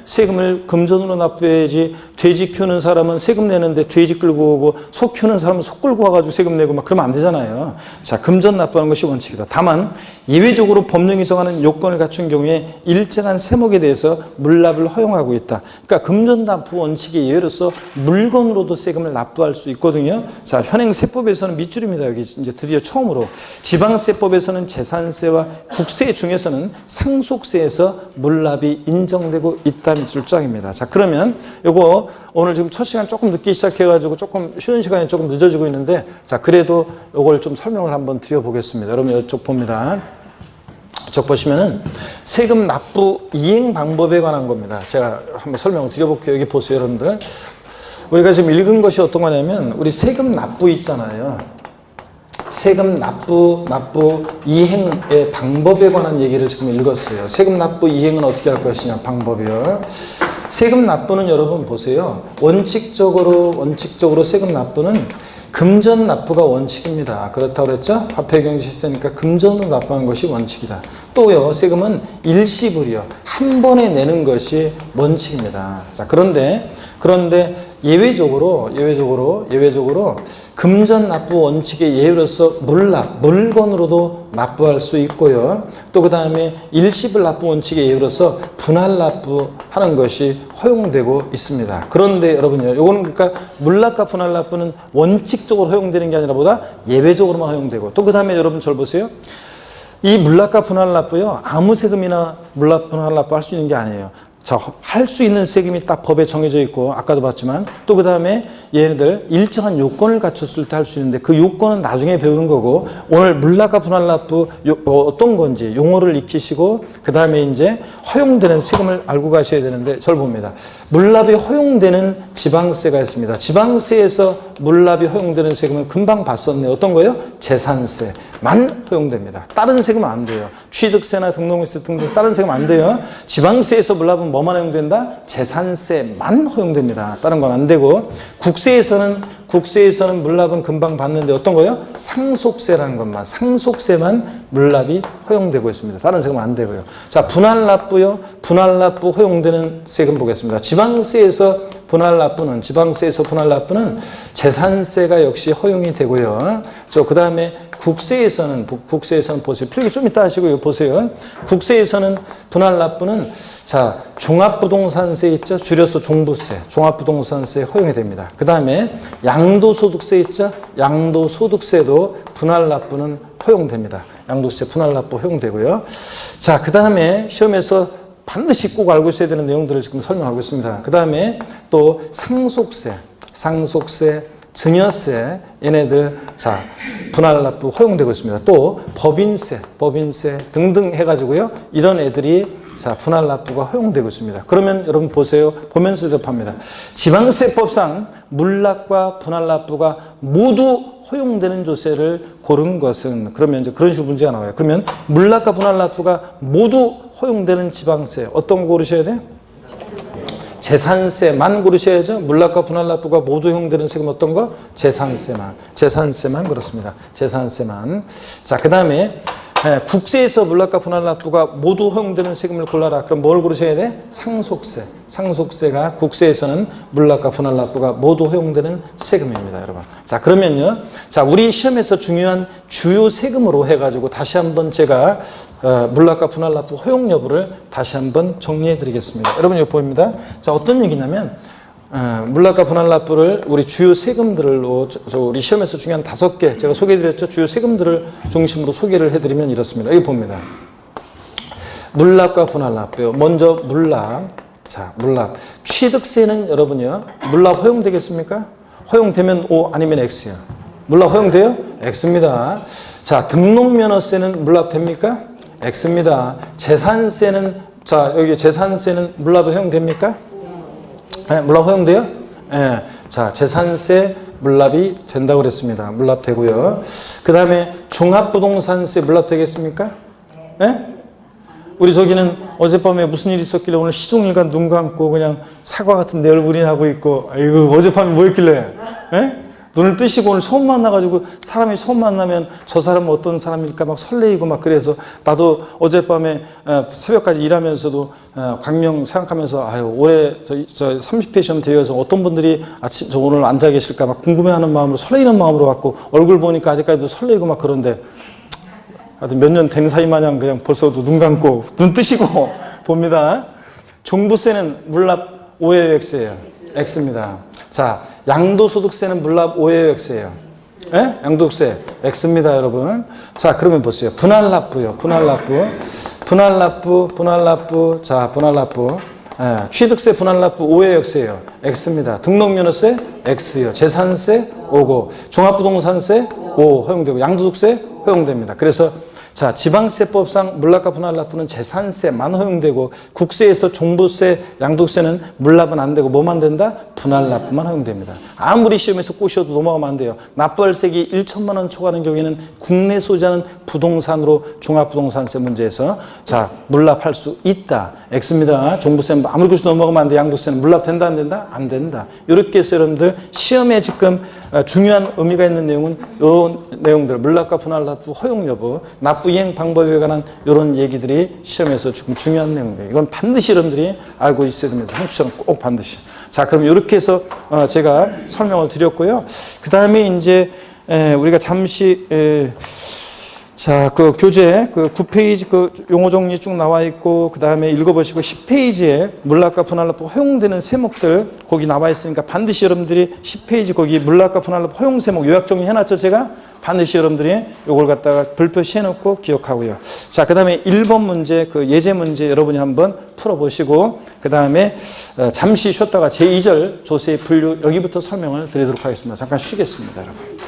S1: 세금을 금전으로 납부해야지 돼지 키우는 사람은 세금 내는데 돼지 끌고 오고 소 키우는 사람은 소 끌고 와가지고 세금 내고 막 그러면 안 되잖아요. 자, 금전 납부하는 것이 원칙이다. 다만 예외적으로 법령이 정하는 요건을 갖춘 경우에 일정한 세목에 대해서 물납을 허용하고 있다. 그러니까 금전 납부 원칙의 예외로서 물건으로도 세금을 납부할 수 있거든요. 자, 현행 세법에서는 밑줄입니다. 여기 이제 드디어 처음으로 지방세법에서는 재산세와 국세 중에서는 상속세에서 물납이 인정되고 있다는 줄장입니다. 자, 그러면 요거 오늘 지금 첫 시간 조금 늦게 시작해가지고 조금 쉬는 시간이 조금 늦어지고 있는데, 자, 그래도 요걸 좀 설명을 한번 드려보겠습니다. 여러분 이쪽 봅니다. 이쪽 보시면은 세금 납부 이행 방법에 관한 겁니다. 제가 한번 설명을 드려볼게요. 여기 보세요, 여러분들. 우리가 지금 읽은 것이 어떤 거냐면 우리 세금 납부 있잖아요. 세금 납부 이행의 방법에 관한 얘기를 지금 읽었어요. 세금 납부 이행은 어떻게 할 것이냐, 방법이요. 세금 납부는 여러분 보세요. 원칙적으로 세금 납부는 금전 납부가 원칙입니다. 그렇다고 그랬죠? 화폐경제 시세니까 금전으로 납부하는 것이 원칙이다. 또요, 세금은 일시불이요. 한 번에 내는 것이 원칙입니다. 자, 그런데 예외적으로 금전 납부 원칙의 예외로서 물건으로도 납부할 수 있고요. 또 그 다음에 일시불 납부 원칙의 예외로서 분할 납부하는 것이 허용되고 있습니다. 그런데 여러분요, 요거는 그러니까 물납과 분할 납부는 원칙적으로 허용되는 게 아니라 보다 예외적으로만 허용되고, 또 그 다음에 여러분 절 보세요. 이 물납과 분할 납부요, 아무 세금이나 물납, 분할 납부 할 수 있는 게 아니에요. 할 수 있는 세금이 딱 법에 정해져 있고, 아까도 봤지만, 또 그 다음에 얘네들 일정한 요건을 갖췄을 때 할 수 있는데 그 요건은 나중에 배우는 거고, 오늘 물납과 분할 납부 어떤 건지 용어를 익히시고, 그 다음에 이제 허용되는 세금을 알고 가셔야 되는데, 절 봅니다. 물납이 허용되는 지방세가 있습니다. 지방세에서 물납이 허용되는 세금은 금방 봤었네요. 어떤 거예요? 재산세만 허용됩니다. 다른 세금은 안 돼요. 취득세나 등록세 등등 다른 세금 안 돼요. 지방세에서 물납은 뭐만 허용된다? 재산세만 허용됩니다. 다른 건 안 되고, 국세에서는 물납은 금방 봤는데 어떤 거예요? 상속세라는 것만, 상속세만 물납이 허용되고 있습니다. 다른 세금은 안 되고요. 자, 분할 납부요. 분할 납부 허용되는 세금 보겠습니다. 지방세에서 분할 납부는 재산세가 역시 허용이 되고요. 그 다음에 국세에서는 보세요. 필기 좀 이따 하시고 이거 보세요. 국세에서는 분할 납부는 자, 종합부동산세 있죠? 줄여서 종부세, 종합부동산세 허용이 됩니다. 그 다음에 양도소득세 있죠? 양도소득세도 분할 납부는 허용됩니다. 양도세 분할 납부 허용되고요. 자, 그 다음에 시험에서 반드시 꼭 알고 있어야 되는 내용들을 지금 설명하고 있습니다. 그 다음에 또 상속세, 증여세, 얘네들 자 분할 납부 허용되고 있습니다. 또 법인세 등등 해가지고요. 이런 애들이 자 분할 납부가 허용되고 있습니다. 그러면 여러분 보세요. 보면서 대답합니다. 지방세법상 물납과 분할 납부가 모두 허용되는 조세를 고른 것은, 그러면 이제 그런 식으로 문제가 나와요. 그러면 물납과 분할 납부가 모두 허용되는 지방세 어떤 거 고르셔야 돼요? 재산세만 고르셔야죠. 물납과 분할 납부가 모두 허용되는 세금 어떤 거? 재산세만 그렇습니다. 재산세만. 자, 그 다음에 국세에서 물납과 분할 납부가 모두 허용되는 세금을 골라라. 그럼 뭘 고르셔야 돼? 상속세. 상속세가 국세에서는 물납과 분할 납부가 모두 허용되는 세금입니다, 여러분. 자, 그러면요. 자, 우리 시험에서 중요한 주요 세금으로 해가지고 다시 한번 제가 물납과 분할 납부 허용 여부를 다시 한번 정리해 드리겠습니다. 여러분 이거 보입니다. 자, 어떤 얘기냐면 물납과 분할 납부를 우리 주요 세금들로 우리 시험에서 중요한 5개 제가 소개해 드렸죠. 주요 세금들을 중심으로 소개를 해 드리면 이렇습니다. 여기 봅니다. 물납과 분할 납부요. 먼저 물납. 자, 물납. 취득세는 여러분요. 물납 허용되겠습니까? 허용되면 O 아니면 X요. 물납 허용돼요? X입니다. 자, 등록면허세는 물납 됩니까? X입니다. 재산세는, 자, 여기 재산세는 물납 허용됩니까? 네, 물납 허용돼요? 네. 자, 재산세 물납이 된다고 그랬습니다. 물납 되고요. 그 다음에 종합부동산세 물납 되겠습니까? 네? 우리 저기는 어젯밤에 무슨 일이 있었길래 오늘 시종일관 눈 감고 그냥 사과 같은 내 얼굴이 나고 있고, 아이고, 어젯밤에 뭐 했길래? 네? 눈을 뜨시고 오늘 소문 만나가지고 사람이 소문 만나면 저 사람은 어떤 사람일까 막 설레이고 막 그래서 나도 어젯밤에 새벽까지 일하면서도 광명 생각하면서 아유 올해 저 30회 시험 대회에서 어떤 분들이 아침 저 오늘 앉아 계실까 막 궁금해하는 마음으로 설레이는 마음으로 왔고 얼굴 보니까 아직까지도 설레이고 막 그런데 하여튼 몇 년 된 사이 마냥 그냥 벌써도 눈 감고 눈 뜨시고 봅니다. 종부세는 물납 5예요 X예요? X입니다. 자, 양도소득세는 물납 5예요 X예요? 예? 양도소득세 X입니다 여러분. 자 그러면 보세요. 분할납부요. 분할납부. 자 분할납부. 예, 취득세 분할납부 5예요 X예요? X입니다. 등록면허세 X요. 재산세 O고 종합부동산세 O 허용되고 양도소득세 허용됩니다. 그래서 자, 지방세법상 물납과 분할납부는 재산세만 허용되고 국세에서 종부세, 양도세는 물납은 안 되고 뭐만 된다? 분할납부만 허용됩니다. 아무리 시험에서 꼬셔도 넘어가면 안 돼요. 납부할 세액이 1천만 원 초과하는 경우에는 국내 소유자는 부동산으로 종합부동산세 문제에서 자 물납할 수 있다. X입니다. 종부세는 아무리 꼬셔도 넘어가면 안 돼. 양도세는 물납된다 안 된다? 안 된다. 이렇게 해서 여러분들 시험에 지금 중요한 의미가 있는 내용은 이 내용들 물납과 분할납부 허용 여부, 납부 이행 방법에 관한 이런 얘기들이 시험에서 지금 중요한 내용이에요. 이건 반드시 여러분들이 알고 있어야 됩니다. 한국처럼 꼭 반드시. 자, 그럼 이렇게 해서 제가 설명을 드렸고요. 그 다음에 이제 우리가 잠시 자, 그 교재 그 9페이지 그 용어 정리 쭉 나와 있고 그 다음에 읽어보시고 10페이지에 물납과 분할납부 허용되는 세목들 거기 나와 있으니까 반드시 여러분들이 10페이지 거기 물납과 분할납부 허용 세목 요약 정리 해놨죠 제가? 반드시 여러분들이 요걸 갖다가 별표시 해놓고 기억하고요. 자, 그 다음에 1번 문제 그 예제 문제 여러분이 한번 풀어보시고 그 다음에 잠시 쉬었다가 제2절 조세의 분류 여기부터 설명을 드리도록 하겠습니다. 잠깐 쉬겠습니다 여러분.